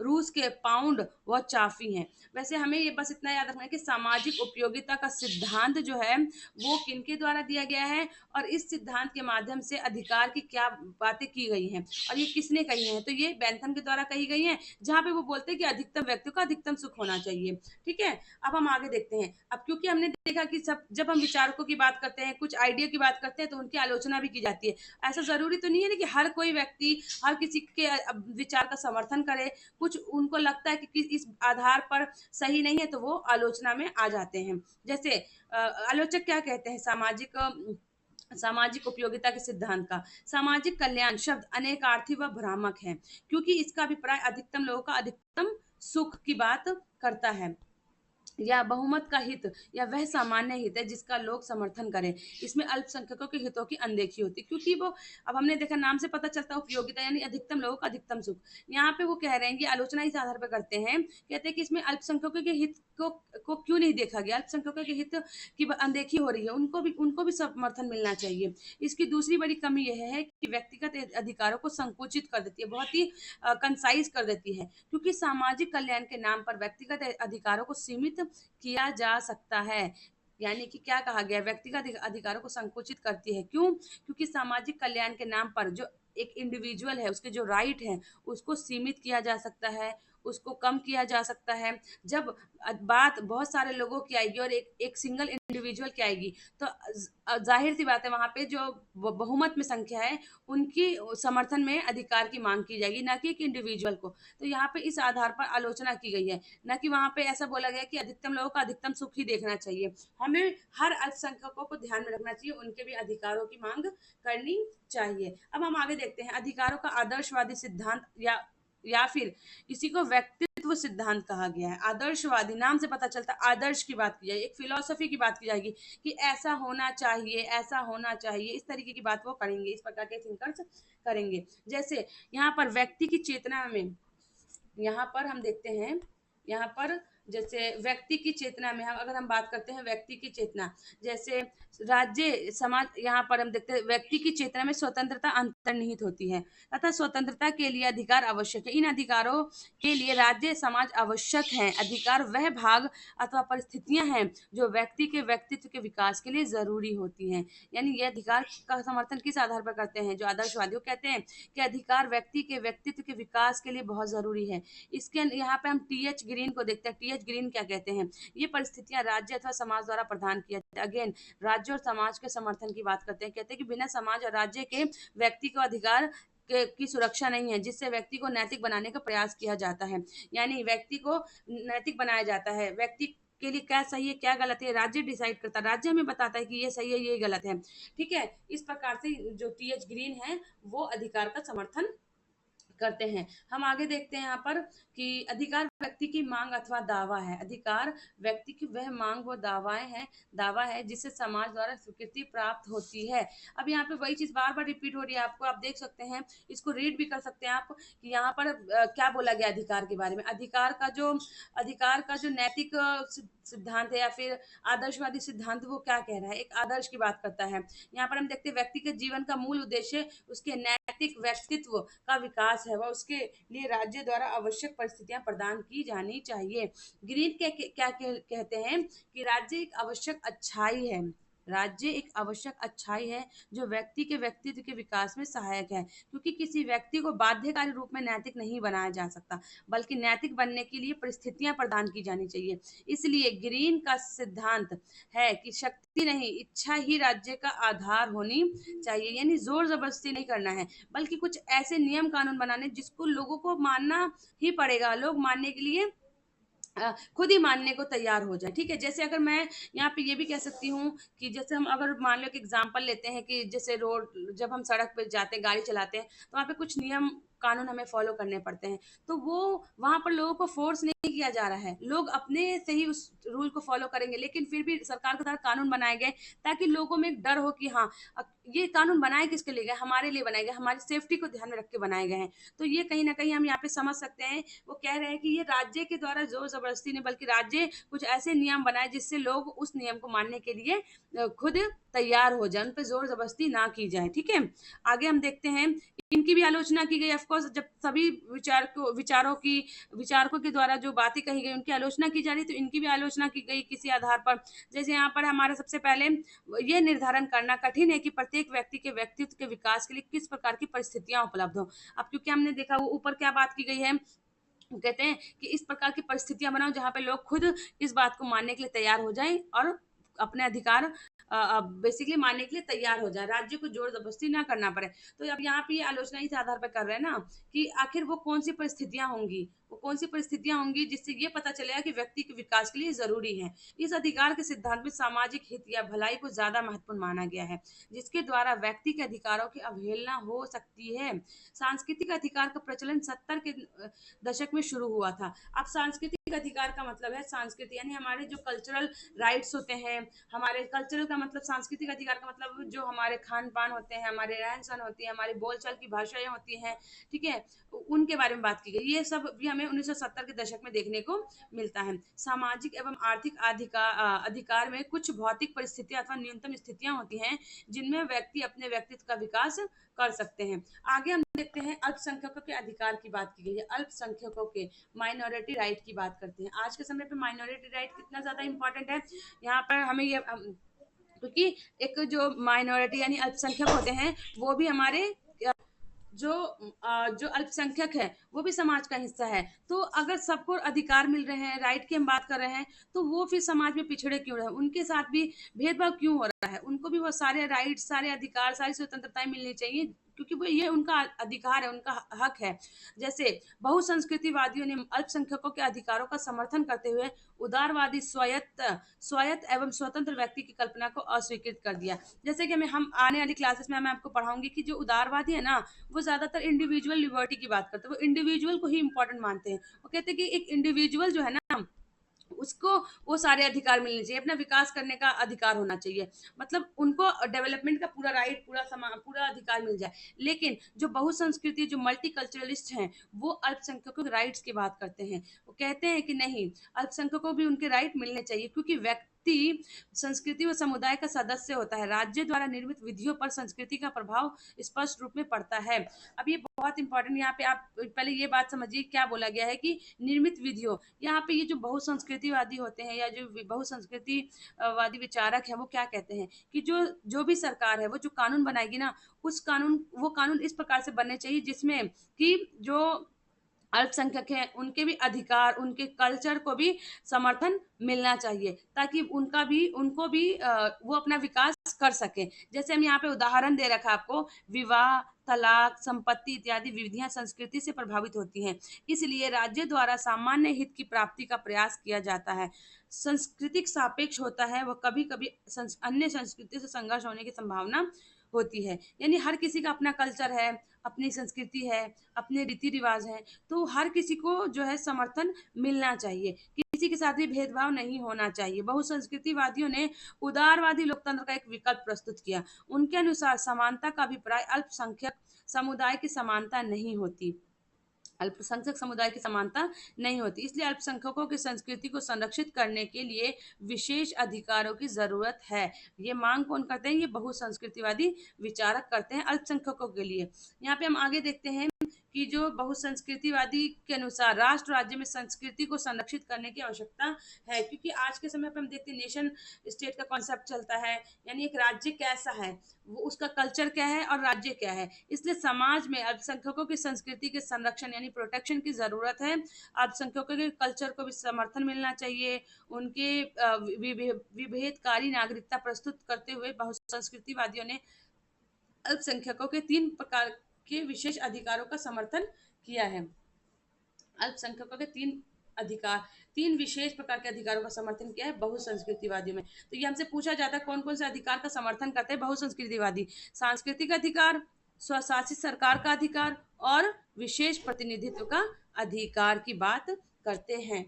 रूस के पाउंड व चाफी हैं। वैसे हमें ये बस इतना याद रखना है कि सामाजिक उपयोगिता का सिद्धांत जो है वो किनके द्वारा दिया गया है, और इस सिद्धांत के माध्यम से अधिकार की क्या बातें की गई हैं, और ये किसने कही हैं, तो ये बेंथम के द्वारा कही गई हैं, जहाँ पे वो बोलते हैं कि अधिकतम व्यक्ति का अधिकतम सुख होना चाहिए। ठीक है, अब हम आगे देखते हैं। अब क्योंकि हमने देखा कि सब जब हम विचारकों की बात करते हैं, कुछ आइडिया की बात करते हैं, तो उनकी आलोचना भी की जाती है। ऐसा जरूरी तो नहीं है ना कि हर कोई व्यक्ति हर किसी के विचार का समर्थन करे। कुछ उनको लगता है कि इस आधार पर सही नहीं है तो वो आलोचना में आ जाते हैं। जैसे आलोचक क्या कहते हैं सामाजिक उपयोगिता के सिद्धांत का। सामाजिक कल्याण शब्द अनेकार्थी व भ्रामक है, क्योंकि इसका अभिप्राय अधिकतम लोगों का अधिकतम सुख की बात करता है, या बहुमत का हित, या वह सामान्य हित है जिसका लोग समर्थन करें। इसमें अल्पसंख्यकों के हितों की अनदेखी होती है, क्योंकि वो, अब हमने देखा नाम से पता चलता है उपयोगिता यानी अधिकतम लोगों का अधिकतम सुख। यहाँ पे वो कह रहे हैं कि आलोचना इस आधार पर करते हैं, कहते हैं कि इसमें अल्पसंख्यकों के हित को क्यों नहीं देखा गया, अल्पसंख्यकों के हित की अनदेखी हो रही है, उनको भी समर्थन मिलना चाहिए। इसकी दूसरी बड़ी कमी यह है कि व्यक्तिगत अधिकारों को संकुचित कर देती है, बहुत ही कंसाइज कर देती है, क्योंकि सामाजिक कल्याण के नाम पर व्यक्तिगत अधिकारों को सीमित किया जा सकता है। यानी कि क्या कहा गया, व्यक्तिगत अधिकारों को संकुचित करती है। क्यों? क्योंकि सामाजिक कल्याण के नाम पर जो एक इंडिविजुअल है उसके जो राइट हैं उसको सीमित किया जा सकता है, उसको कम किया जा सकता है। जब बात बहुत सारे लोगों की आएगी और एक सिंगल इंडिविजुअल की आएगी, तो जाहिर सी बात है वहां पे जो बहुमत में संख्या है उनकी समर्थन में अधिकार की मांग की जाएगी, ना कि एक इंडिविजुअल को। तो यहाँ पे इस आधार पर आलोचना की गई है, ना कि वहां पे ऐसा बोला गया कि अधिकतम लोगों का अधिकतम सुख ही देखना चाहिए। हमें हर अल्पसंख्यकों को ध्यान में रखना चाहिए, उनके भी अधिकारों की मांग करनी चाहिए। अब हम आगे देखते हैं अधिकारों का आदर्शवादी सिद्धांत, या फिर इसी को व्यक्ति व्यक्तित्व सिद्धांत कहा गया है। आदर्शवादी, नाम से पता चलता है आदर्श की बात की जाएगी, एक फिलॉसफी की बात की जाएगी कि ऐसा होना चाहिए, ऐसा होना चाहिए, इस तरीके की बात वो करेंगे, इस प्रकार के थिंकर्स करेंगे। जैसे यहाँ पर व्यक्ति की चेतना में, यहाँ पर हम देखते हैं, यहाँ पर जैसे व्यक्ति की चेतना में हम अगर हम बात करते हैं, व्यक्ति की चेतना, जैसे राज्य समाज, यहाँ पर हम देखते हैं व्यक्ति की चेतना में स्वतंत्रता अंतर्निहित होती है तथा स्वतंत्रता के लिए अधिकार आवश्यक है। इन अधिकारों के लिए राज्य समाज आवश्यक है। अधिकार वह भाग अथवा परिस्थितियां हैं जो व्यक्ति के व्यक्तित्व के विकास के लिए जरूरी होती हैं। यानी ये अधिकार का समर्थन किस आधार पर करते हैं? जो आदर्शवादी कहते हैं कि अधिकार व्यक्ति के व्यक्तित्व के विकास के लिए बहुत जरूरी है। इसके यहाँ पे हम टी.एच. ग्रीन को देखते हैं। टी.एच. ग्रीन क्या कहते हैं? ये परिस्थितियां राज्य अथवा समाज द्वारा प्रदान किया जाता है। अगेन राज्य और समाज के समर्थन की बात करते हैं। कहते हैं कि बिना समाज और राज्य के व्यक्ति को अधिकार की सुरक्षा नहीं है, जिससे व्यक्ति को नैतिक बनाने का प्रयास किया जाता है। यानी व्यक्ति को नैतिक बनाया जाता है। व्यक्ति के लिए क्या सही है, क्या गलत है, राज्य डिसाइड करता है। राज्य हमें बताता है कि ये सही है, ये गलत है। ठीक है, इस प्रकार से जो टी.एच. ग्रीन है वो अधिकार का समर्थन करते हैं। हम आगे देखते हैं यहाँ पर कि अधिकार व्यक्ति की मांग अथवा दावा है। अधिकार व्यक्ति की वह मांग व दावा है जिसे समाज द्वारा स्वीकृति प्राप्त होती है। अब यहाँ पे वही चीज बार बार रिपीट हो रही है, आपको आप देख सकते हैं, इसको रीड भी कर सकते हैं आप कि यहाँ पर क्या बोला गया अधिकार के बारे में। अधिकार का जो नैतिक सिद्धांत है या फिर आदर्शवादी सिद्धांत, वो क्या कह रहा है, एक आदर्श की बात करता है। यहाँ पर हम देखते हैं व्यक्ति के जीवन का मूल उद्देश्य उसके नैतिक व्यक्तित्व का विकास है, वह उसके लिए राज्य द्वारा आवश्यक परिस्थितियां प्रदान की जानी चाहिए। ग्रीन क्या कहते हैं कि राज्य एक आवश्यक अच्छाई है। राज्य एक आवश्यक अच्छाई है जो व्यक्ति के व्यक्तित्व के विकास में सहायक है, क्योंकि किसी व्यक्ति को बाध्यकारी रूप में नैतिक नहीं बनाया जा सकता, बल्कि नैतिक बनने के लिए परिस्थितियां प्रदान की जानी चाहिए। इसलिए ग्रीन का सिद्धांत है कि शक्ति नहीं, इच्छा ही राज्य का आधार होनी चाहिए। यानी जोर जबरदस्ती नहीं करना है, बल्कि कुछ ऐसे नियम कानून बनाने जिसको लोगों को मानना ही पड़ेगा, लोग मानने के लिए खुद ही मानने को तैयार हो जाए। ठीक है, जैसे अगर मैं यहाँ पे ये भी कह सकती हूँ कि जैसे हम अगर मान लो कि एग्जांपल लेते हैं कि जैसे रोड, जब हम सड़क पे जाते हैं, गाड़ी चलाते हैं, तो वहाँ पे कुछ नियम कानून हमें फॉलो करने पड़ते हैं। तो वो वहां पर लोगों को फोर्स नहीं किया जा रहा है, लोग अपने से ही उस रूल को फॉलो करेंगे, लेकिन फिर भी सरकार के द्वारा कानून बनाए गए ताकि लोगों में एक डर हो कि हाँ, ये कानून बनाए किसके लिए गए, हमारे लिए बनाए गए, हमारी सेफ्टी को ध्यान में रख के बनाए गए हैं। तो ये कहीं ना कहीं हम यहाँ पे समझ सकते हैं, वो कह रहे हैं कि ये राज्य के द्वारा जोर जबरदस्ती नहीं, बल्कि राज्य कुछ ऐसे नियम बनाए जिससे लोग उस नियम को मानने के लिए खुद तैयार हो जाए, उन पर जोर जबरदस्ती ना की जाए। ठीक है, आगे हम देखते हैं, इनकी भी आलोचना की गई। ऑफकोर्स जब सभी विचारकों के द्वारा जो बातें कही गई उनकी आलोचना की जा रही, तो इनकी भी आलोचना की गई किसी आधार पर। जैसे यहाँ पर हमारा सबसे पहले यह निर्धारण करना कठिन है कि प्रत्येक व्यक्ति के व्यक्तित्व के विकास के लिए किस प्रकार की परिस्थितियां उपलब्ध हो। अब क्योंकि हमने देखा वो ऊपर क्या बात की गई है, कहते हैं कि इस प्रकार की परिस्थितियां बनाओ जहां पे लोग खुद इस बात को मानने के लिए तैयार हो जाएं और अपने अधिकार बेसिकली मानने के लिए तैयार हो जाए, राज्य को जोर जबरदस्ती ना करना पड़े। तो अब यहाँ पे ये आलोचना इस आधार पर कर रहे हैं ना कि आखिर वो कौन सी परिस्थितियां होंगी, वो कौन सी परिस्थितियां होंगी जिससे ये पता चलेगा कि व्यक्ति के विकास के लिए जरूरी है। इस अधिकार के सिद्धांत में सामाजिक हित या भलाई को ज्यादा महत्वपूर्ण माना गया है, जिसके द्वारा व्यक्ति के अधिकारों की अवहेलना हो सकती है। सांस्कृतिक अधिकार का प्रचलन 70 के दशक में शुरू हुआ था। अब सांस्कृतिक अधिकार का मतलब है संस्कृति, यानी हमारे जो कल्चरल राइट्स होते हैं, हमारे कल्चरल का मतलब, सांस्कृतिक अधिकार का मतलब जो हमारे खान पान होते हैं, हमारे रहन सहन होती है, हमारी बोलचाल की भाषाएं होती हैं, ठीक है, उनके बारे में बात की गई। ये सब भी हमें 1970 के दशक में देखने को मिलता है। सामाजिक एवं आर्थिक अधिकार में कुछ भौतिक परिस्थितियां अथवा न्यूनतम स्थितियां होती हैं जिनमें व्यक्ति अपने व्यक्तित्व का विकास कर सकते हैं। आगे हम देखते हैं अल्पसंख्यकों के अधिकार की बात की गई है। अल्पसंख्यकों के माइनॉरिटी राइट की बात करते हैं। आज के समय पे माइनॉरिटी राइट कितना ज्यादा इंपॉर्टेंट है, यहाँ पर हमें ये क्योंकि एक जो माइनॉरिटी यानी अल्पसंख्यक होते हैं वो भी हमारे जो जो अल्पसंख्यक है वो भी समाज का हिस्सा है। तो अगर सबको अधिकार मिल रहे हैं, राइट की हम बात कर रहे हैं, तो वो फिर समाज में पिछड़े क्यों रहे, उनके साथ भी भेदभाव क्यों हो रहा है, उनको भी वो सारे राइट, सारे अधिकार, सारी स्वतंत्रताएं मिलनी चाहिए, क्योंकि वो ये उनका अधिकार है, उनका हक है। जैसे बहुसंस्कृतिवादियों ने अल्पसंख्यकों के अधिकारों का समर्थन करते हुए उदारवादी स्वायत्त स्वायत्त एवं स्वतंत्र व्यक्ति की कल्पना को अस्वीकृत कर दिया। जैसे कि हम आने वाली क्लासेस में मैं आपको पढ़ाऊंगी कि जो उदारवादी है ना, वो ज्यादातर इंडिविजुअल लिबर्टी की बात करते हैं, वो इंडिविजुअल को ही इंपॉर्टेंट मानते हैं। वो कहते हैं कि एक इंडिविजुअल जो है ना, उसको वो सारे अधिकार मिलने चाहिए, अपना विकास करने का अधिकार होना चाहिए, मतलब उनको डेवलपमेंट का पूरा राइट, पूरा अधिकार मिल जाए। लेकिन जो बहुसंस्कृति, जो मल्टीकल्चरलिस्ट हैं, वो अल्पसंख्यकों के राइट्स की बात करते हैं। वो कहते हैं कि नहीं, अल्पसंख्यकों को भी उनके राइट मिलने चाहिए, क्योंकि व्यक्ति संस्कृति व समुदाय का सदस्य होता है। राज्य द्वारा निर्मित विधियों पर संस्कृति का प्रभाव स्पष्ट रूप में पड़ता है। अब ये बहुत इंपॉर्टेंट, यहाँ पे आप पहले ये बात समझिए क्या बोला गया है कि निर्मित विधियों, यहाँ पे ये जो बहुसंस्कृतिवादी होते हैं या जो बहुसंस्कृति वादी विचारक है, वो क्या कहते हैं कि जो जो भी सरकार है, वो जो कानून बनाएगी ना, वो कानून इस प्रकार से बनने चाहिए जिसमें कि जो अल्पसंख्यक हैं उनके भी अधिकार, उनके कल्चर को भी समर्थन मिलना चाहिए, ताकि उनको भी वो अपना विकास कर सके। जैसे हम यहाँ पे उदाहरण दे रखा आपको, विवाह, तलाक, संपत्ति इत्यादि विधियां संस्कृति से प्रभावित होती हैं, इसलिए राज्य द्वारा सामान्य हित की प्राप्ति का प्रयास किया जाता है। सांस्कृतिक सापेक्ष होता है, वह कभी कभी अन्य संस्कृति से संघर्ष होने की संभावना होती है। यानी हर किसी का अपना कल्चर है, अपनी संस्कृति है, अपने रीति रिवाज है, तो हर किसी को जो है समर्थन मिलना चाहिए, किसी के साथ भी भेदभाव नहीं होना चाहिए। बहुसंस्कृतिवादियों ने उदारवादी लोकतंत्र का एक विकल्प प्रस्तुत किया। उनके अनुसार समानता का अभिप्राय अल्पसंख्यक समुदाय की समानता नहीं होती, अल्पसंख्यक समुदाय की समानता नहीं होती, इसलिए अल्पसंख्यकों की संस्कृति को संरक्षित करने के लिए विशेष अधिकारों की जरूरत है। ये मांग कौन करते हैं? ये बहुसंस्कृतिवादी विचारक करते हैं अल्पसंख्यकों के लिए। यहाँ पे हम आगे देखते हैं कि जो बहुसंस्कृतिवादी के अनुसार राष्ट्र राज्य में संस्कृति को संरक्षित करने की आवश्यकता है, क्योंकि आज के समय पर हम देखते हैं नेशन स्टेट का कॉन्सेप्ट चलता है, यानी एक राज्य कैसा है, वो उसका कल्चर क्या है और राज्य क्या है। इसलिए समाज में अल्पसंख्यकों की संस्कृति के संरक्षण यानी प्रोटेक्शन की जरूरत है। अल्पसंख्यकों के कल्चर को भी समर्थन मिलना चाहिए। उनके विभेदकारी नागरिकता प्रस्तुत करते हुए बहुसंस्कृतिवादियों ने अल्पसंख्यकों के 3 प्रकार के विशेष अधिकारों का समर्थन किया है। अल्पसंख्यकों के तीन विशेष प्रकार के अधिकारों का समर्थन किया है बहुसंस्कृतिवादियों में। तो ये हमसे पूछा जाता है कौन कौन से अधिकार का समर्थन करते हैं बहुसंस्कृतिवादी? सांस्कृतिक अधिकार, स्वशासित सरकार का अधिकार और विशेष प्रतिनिधित्व का अधिकार की बात करते हैं।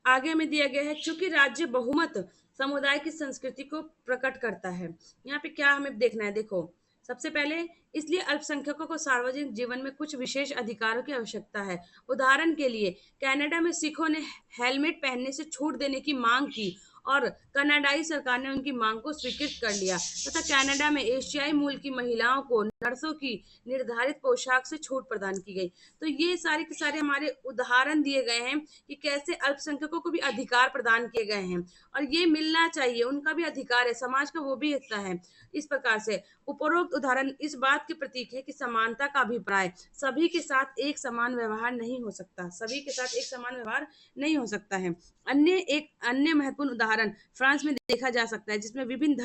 आगे में दिया गया है, चूंकि राज्य बहुमत समुदाय की संस्कृति को प्रकट करता है। यहाँ पे क्या हमें देखना है, देखो सबसे पहले, इसलिए अल्पसंख्यकों को सार्वजनिक जीवन में कुछ विशेष अधिकारों की आवश्यकता है। उदाहरण के लिए कनाडा में सिखों ने हेलमेट पहनने से छूट देने की मांग की और कनाडाई सरकार ने उनकी मांग को स्वीकृत कर लिया, तथा कनाडा में एशियाई मूल की महिलाओं को नर्सों की निर्धारित पोशाक से छूट प्रदान की गई। तो ये सारे के सारे हमारे उदाहरण दिए गए हैं कि कैसे अल्पसंख्यकों को भी अधिकार प्रदान किए गए हैं और ये मिलना चाहिए, उनका भी अधिकार है, समाज का वो भी हिस्सा है। इस प्रकार से उपरोक्त उदाहरण इस बात के प्रतीक है कि समानता का अभिप्राय सभी के साथ एक समान व्यवहार नहीं हो सकता, सभी के साथ एक समान व्यवहार नहीं हो सकता है। एक अन्य महत्वपूर्ण उदाहरण फ्रांस में देखा जा सकता है, जिसमें विभिन्न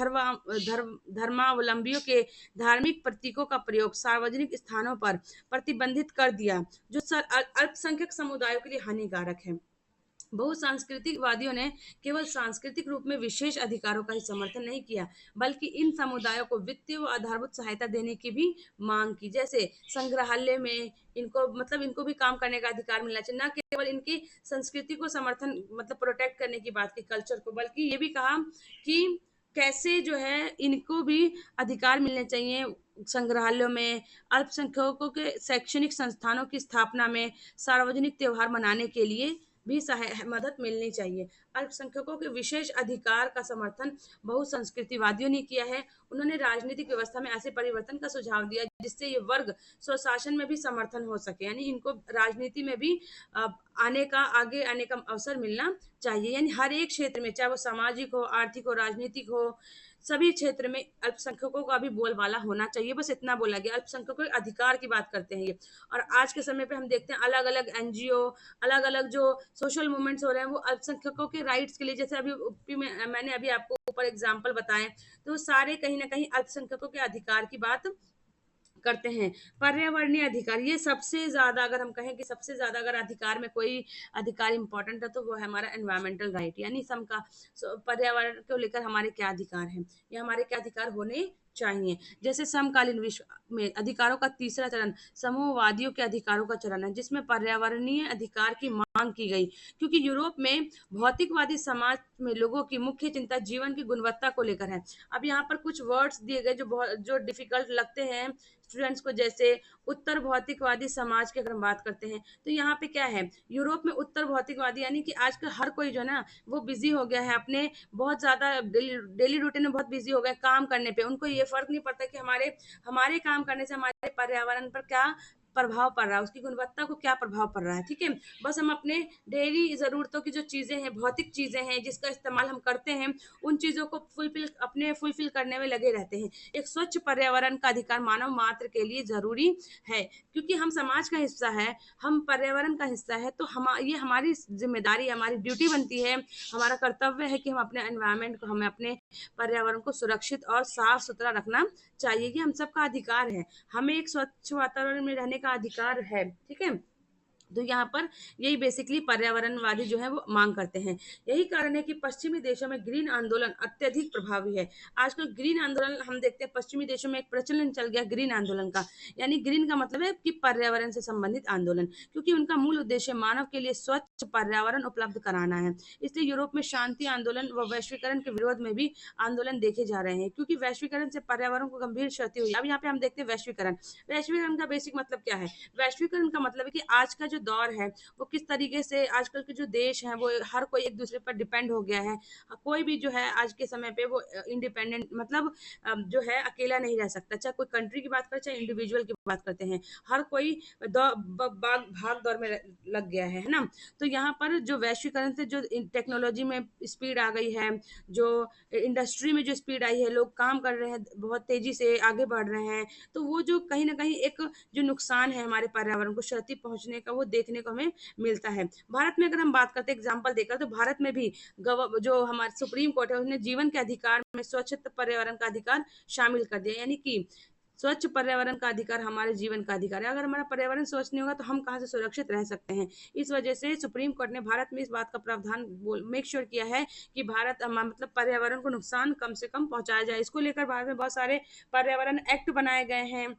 धर्मावलंबियों के धार्मिक प्रतीकों का प्रयोग सार्वजनिक स्थानों पर प्रतिबंधित कर दिया, जो अल्पसंख्यक समुदायों के लिए हानिकारक है। बहुसांस्कृतिकवादियों ने केवल सांस्कृतिक रूप में विशेष अधिकारों का ही समर्थन नहीं किया, बल्कि इन समुदायों को वित्तीय व आधारभूत सहायता देने की भी मांग की। जैसे संग्रहालय में इनको भी काम करने का अधिकार मिलना चाहिए, न केवल इनकी संस्कृति को समर्थन प्रोटेक्ट करने की बात की, कल्चर को, बल्कि ये भी कहा कि कैसे जो है इनको भी अधिकार मिलने चाहिए संग्रहालयों में, अल्पसंख्यकों के शैक्षणिक संस्थानों की स्थापना में, सार्वजनिक त्योहार मनाने के लिए भी मदद मिलनी चाहिए। अल्पसंख्यकों के विशेष अधिकार का समर्थन बहुसंस्कृतिवादियों ने किया है। उन्होंने राजनीतिक व्यवस्था में ऐसे परिवर्तन का सुझाव दिया जिससे ये वर्ग स्वशासन में भी समर्थन हो सके, यानी इनको राजनीति में भी आगे आने का अवसर मिलना चाहिए। यानी हर एक क्षेत्र में, चाहे वो सामाजिक हो, आर्थिक हो, राजनीतिक हो, सभी क्षेत्र में अल्पसंख्यकों का भी बोलबाला होना चाहिए। बस इतना बोला गया, अल्पसंख्यकों के अधिकार की बात करते हैं ये। और आज के समय पे हम देखते हैं अलग अलग एनजीओ, अलग अलग जो सोशल मूवमेंट्स हो रहे हैं, वो अल्पसंख्यकों के राइट्स के लिए, जैसे अभी मैंने अभी आपको ऊपर एग्जाम्पल बताएं, तो सारे कहीं ना कहीं अल्पसंख्यकों के अधिकार की बात करते हैं। पर्यावरणीय अधिकार, ये सबसे ज्यादा, अगर हम कहें कि सबसे ज्यादा अगर अधिकार में कोई अधिकार इंपॉर्टेंट है तो वो है हमारा एनवायरमेंटल राइट, यानी सबका पर्यावरण को लेकर हमारे क्या अधिकार हैं, या हमारे क्या अधिकार होने चाहिए। जैसे समकालीन विश्व में अधिकारों का तीसरा चरण समूहवादियों के अधिकारों का चरण है, जिसमें पर्यावरणीय अधिकार की मांग की गई, क्योंकि यूरोप में भौतिकवादी समाज में लोगों की मुख्य चिंता जीवन की गुणवत्ता को लेकर है। अब यहाँ पर कुछ वर्ड्स दिए गए जो बहुत जो डिफिकल्ट लगते हैं स्टूडेंट्स को, जैसे उत्तर भौतिकवादी समाज की अगर हम बात करते हैं तो यहाँ पे क्या है, यूरोप में उत्तर भौतिकवादी यानी कि आजकल हर कोई जो है ना वो बिजी हो गया है अपने, बहुत ज्यादा डेली रूटीन में बहुत बिजी हो गया काम करने पे, उनको ये फर्क नहीं पड़ता कि हमारे हमारे काम करने से हमारे पर्यावरण पर क्या प्रभाव पड़ रहा है, उसकी गुणवत्ता को क्या प्रभाव पड़ रहा है। ठीक है, बस हम अपने डेली जरूरतों की जो चीजें हैं, भौतिक चीजें हैं जिसका इस्तेमाल हम करते हैं, उन चीजों को फुलफिल करने में लगे रहते हैं। एक स्वच्छ पर्यावरण का अधिकार मानव मात्र के लिए जरूरी है, क्योंकि हम समाज का हिस्सा है, हम पर्यावरण का हिस्सा है, तो हम ये हमारी जिम्मेदारी, हमारी ड्यूटी बनती है, हमारा कर्तव्य है कि हम अपने एनवायरमेंट को, हमें अपने पर्यावरण को सुरक्षित और साफ सुथरा रखना चाहिए। ये हम सबका अधिकार है, हमें एक स्वच्छ वातावरण में रहने का अधिकार है। ठीक है, तो यहाँ पर यही बेसिकली पर्यावरणवादी जो है वो मांग करते हैं। यही कारण है कि पश्चिमी देशों में ग्रीन आंदोलन अत्यधिक प्रभावी है। आजकल ग्रीन आंदोलन हम देखते हैं पश्चिमी देशों में एक प्रचलन चल गया ग्रीन आंदोलन का, यानी ग्रीन का मतलब है कि पर्यावरण से संबंधित आंदोलन, क्योंकि उनका मूल उद्देश्य मानव के लिए स्वच्छ पर्यावरण उपलब्ध कराना है। इसलिए यूरोप में शांति आंदोलन व वैश्वीकरण के विरोध में भी आंदोलन देखे जा रहे हैं, क्योंकि वैश्वीकरण से पर्यावरण को गंभीर क्षति हुई। अब यहाँ पे हम देखते हैं वैश्वीकरण, वैश्वीकरण का बेसिक मतलब क्या है, वैश्वीकरण का मतलब है कि आज का जो दौर है वो किस तरीके से, आजकल के जो देश हैं वो हर कोई एक दूसरे पर डिपेंड हो गया है, कोई भी जो है आज के समय पे वो इंडिपेंडेंट मतलब जो है अकेला नहीं रह सकता, चाहे कोई कंट्री की बात करें चाहे इंडिविजुअल की बात करते हैं, हर कोई भाग दौड़ में लग गया है ना। तो यहाँ पर जो वैश्वीकरण से जो टेक्नोलॉजी में स्पीड आ गई है, जो इंडस्ट्री में जो स्पीड आई है, लोग काम कर रहे हैं, बहुत तेजी से आगे बढ़ रहे हैं, तो वो जो कहीं ना कहीं एक जो नुकसान है हमारे पर्यावरण को क्षति पहुंचने का वो देखने को हमें मिलता है। भारत में अगर हम बात करते हैं एग्जाम्पल देकर, तो भारत में भी जो हमारे सुप्रीम कोर्ट है उसने जीवन के अधिकार में स्वच्छ पर्यावरण का अधिकार शामिल कर दिया, यानी कि स्वच्छ पर्यावरण का अधिकार हमारे जीवन का अधिकार है। अगर हमारा पर्यावरण स्वच्छ नहीं होगा तो हम कहाँ से सुरक्षित रह सकते हैं। इस वजह से सुप्रीम कोर्ट ने भारत में इस बात का प्रावधान मेक श्योर किया है कि भारत मतलब पर्यावरण को नुकसान कम से कम पहुंचाया जाए। इसको लेकर भारत में बहुत सारे पर्यावरण एक्ट बनाए गए हैं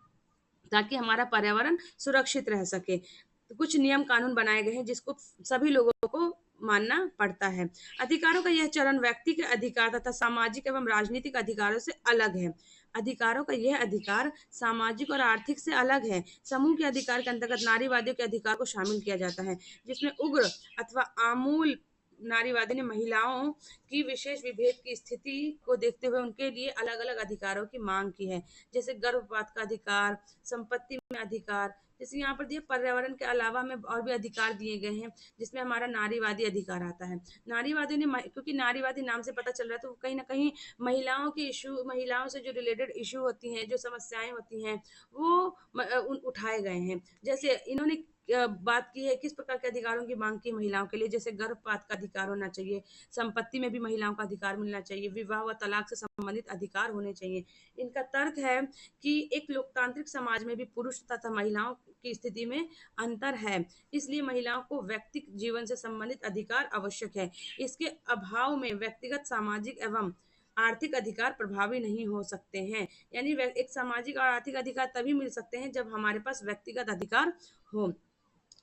ताकि हमारा पर्यावरण सुरक्षित रह सके। तो कुछ नियम कानून बनाए गए हैं जिसको सभी लोगों को मानना पड़ता है। अधिकारों का यह चरण व्यक्ति के अधिकार तथा सामाजिक एवं राजनीतिक अधिकारों से अलग है। अधिकारों का यह अधिकार सामाजिक और आर्थिक से अलग है। समूह के अधिकार के अंतर्गत नारीवादियों के अधिकार को शामिल किया जाता है, जिसमें उग्र अथवा आमूल नारीवादी ने महिलाओं की विशेष विभेद की स्थिति को देखते हुए उनके लिए अलग अलग अधिकारों की मांग की है, जैसे गर्भपात का अधिकार, संपत्ति में अधिकार, जैसे यहाँ पर दिए पर्यावरण के अलावा हमें और भी अधिकार दिए गए हैं, जिसमें हमारा नारीवादी अधिकार आता है। नारीवादी ने क्योंकि नारीवादी नाम से पता चल रहा है तो कहीं ना कहीं महिलाओं के इशू, महिलाओं से जो रिलेटेड इशू होती हैं, जो समस्याएं होती हैं वो उठाए गए हैं। जैसे इन्होंने बात की है किस प्रकार के अधिकारों की मांग की महिलाओं के लिए, जैसे गर्भपात का अधिकार होना चाहिए, संपत्ति में भी महिलाओं का अधिकार मिलना चाहिए, विवाह व तलाक से संबंधित अधिकार होने चाहिए। इनका तर्क है कि एक लोकतांत्रिक समाज में भी पुरुष तथा महिलाओं की स्थिति में अंतर है, इसलिए महिलाओं को व्यक्तिगत जीवन से संबंधित अधिकार आवश्यक है। इसके अभाव में व्यक्तिगत सामाजिक एवं आर्थिक अधिकार प्रभावी नहीं हो सकते हैं। यानी एक सामाजिक और आर्थिक अधिकार तभी मिल सकते हैं जब हमारे पास व्यक्तिगत अधिकार हो।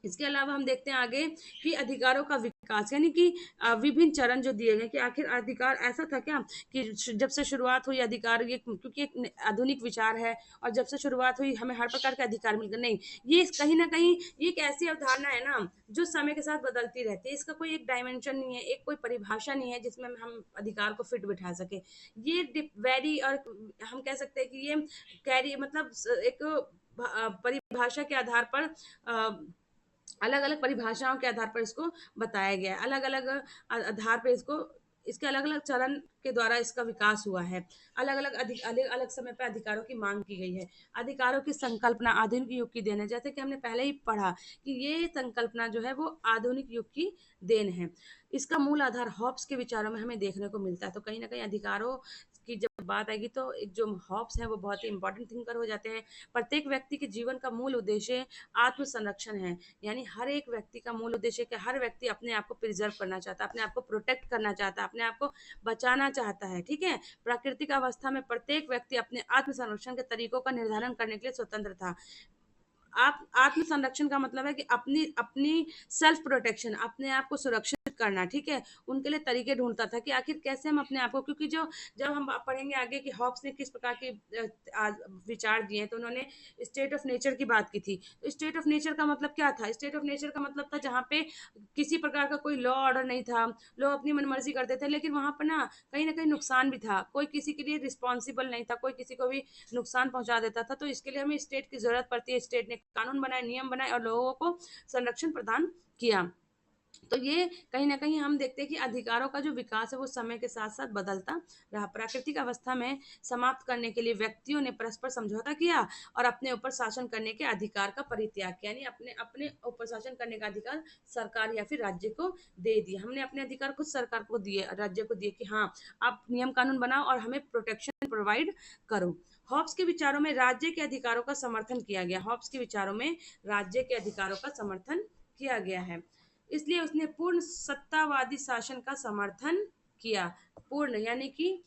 इसके अलावा हम देखते हैं आगे कि अधिकारों का विकास, यानी कि विभिन्न चरण जो दिए गए कि आखिर अधिकार ऐसा था क्या कि जब से शुरुआत हुई अधिकार, ये क्योंकि एक आधुनिक विचार है और जब से शुरुआत हुई हमें हर प्रकार के अधिकार मिल गए, नहीं, ये कहीं ना कहीं ये एक ऐसी अवधारणा है ना जो समय के साथ बदलती रहती है। इसका कोई एक डायमेंशन नहीं है, एक कोई परिभाषा नहीं है जिसमें हम अधिकार को फिट बिठा सके। ये वेरी, और हम कह सकते हैं कि ये कैरी मतलब एक परिभाषा के आधार पर अलग अलग परिभाषाओं के आधार पर इसको बताया गया है, अलग अलग आधार पर इसको इसके अलग अलग चरण के द्वारा इसका विकास हुआ है। अलग अलग समय पर अधिकारों की मांग की गई है। अधिकारों की संकल्पना आधुनिक युग की देन है, जैसे कि हमने पहले ही पढ़ा कि ये संकल्पना जो है वो आधुनिक युग की देन है। इसका मूल आधार हॉब्स के विचारों में हमें देखने को मिलता है। तो कहीं ना कहीं अधिकारों की जब बात आएगी तो एक जो हॉब्स हैं वो बहुत ही इंपॉर्टेंट थिंकर हो जाते हैं। प्रत्येक व्यक्ति के जीवन का मूल उद्देश्य आत्म संरक्षण है। यानी हर एक व्यक्ति का मूल उद्देश्य है कि हर व्यक्ति अपने आप को प्रिजर्व करना चाहता है, अपने आप को प्रोटेक्ट करना चाहता है, अपने आप को बचाना चाहता है। ठीक है, प्राकृतिक अवस्था में प्रत्येक व्यक्ति अपने आत्म संरक्षण के तरीकों का निर्धारण करने के लिए स्वतंत्र था। आप आत्म संरक्षण का मतलब है कि अपनी अपनी सेल्फ प्रोटेक्शन, अपने आप को सुरक्षित करना। ठीक है, उनके लिए तरीके ढूंढता था कि आखिर कैसे हम अपने आप को, क्योंकि जो जब हम पढ़ेंगे आगे कि हॉब्स ने किस प्रकार के विचार दिए हैं, तो उन्होंने स्टेट ऑफ नेचर की बात की थी। तो स्टेट ऑफ नेचर का मतलब क्या था? स्टेट ऑफ नेचर का मतलब था जहाँ पे किसी प्रकार का कोई लॉ ऑर्डर नहीं था, लोग अपनी मनमर्जी करते थे, लेकिन वहां पर ना कहीं नुकसान भी था, कोई किसी के लिए रिस्पॉन्सिबल नहीं था, कोई किसी को भी नुकसान पहुंचा देता था। तो इसके लिए हमें स्टेट की जरूरत पड़ती है। स्टेट ने कानून बनाए, नियम बनाए और लोगों को संरक्षण प्रदान किया। तो ये कहीं न कहीं हम देखते हैं कि अधिकारों का जो विकास है वो समय के साथ-साथ बदलता रहा। प्राकृतिक अवस्था में समाप्त करने के लिए व्यक्तियों ने परस्पर समझौता किया और अपने ऊपर शासन करने के अधिकार का परित्याग किया। यानी अपने अपने ऊपर शासन करने का अधिकार सरकार या फिर राज्य को दे दिया। हमने अपने अधिकार खुद सरकार को दिए, राज्य को दिए कि हाँ, आप नियम कानून बनाओ और हमें प्रोटेक्शन प्रोवाइड करो। हॉब्स के विचारों में राज्य के अधिकारों का समर्थन किया गया। हॉब्स के विचारों में राज्य के अधिकारों का समर्थन किया गया है। इसलिए उसने पूर्ण सत्तावादी शासन का समर्थन किया। पूर्ण यानी कि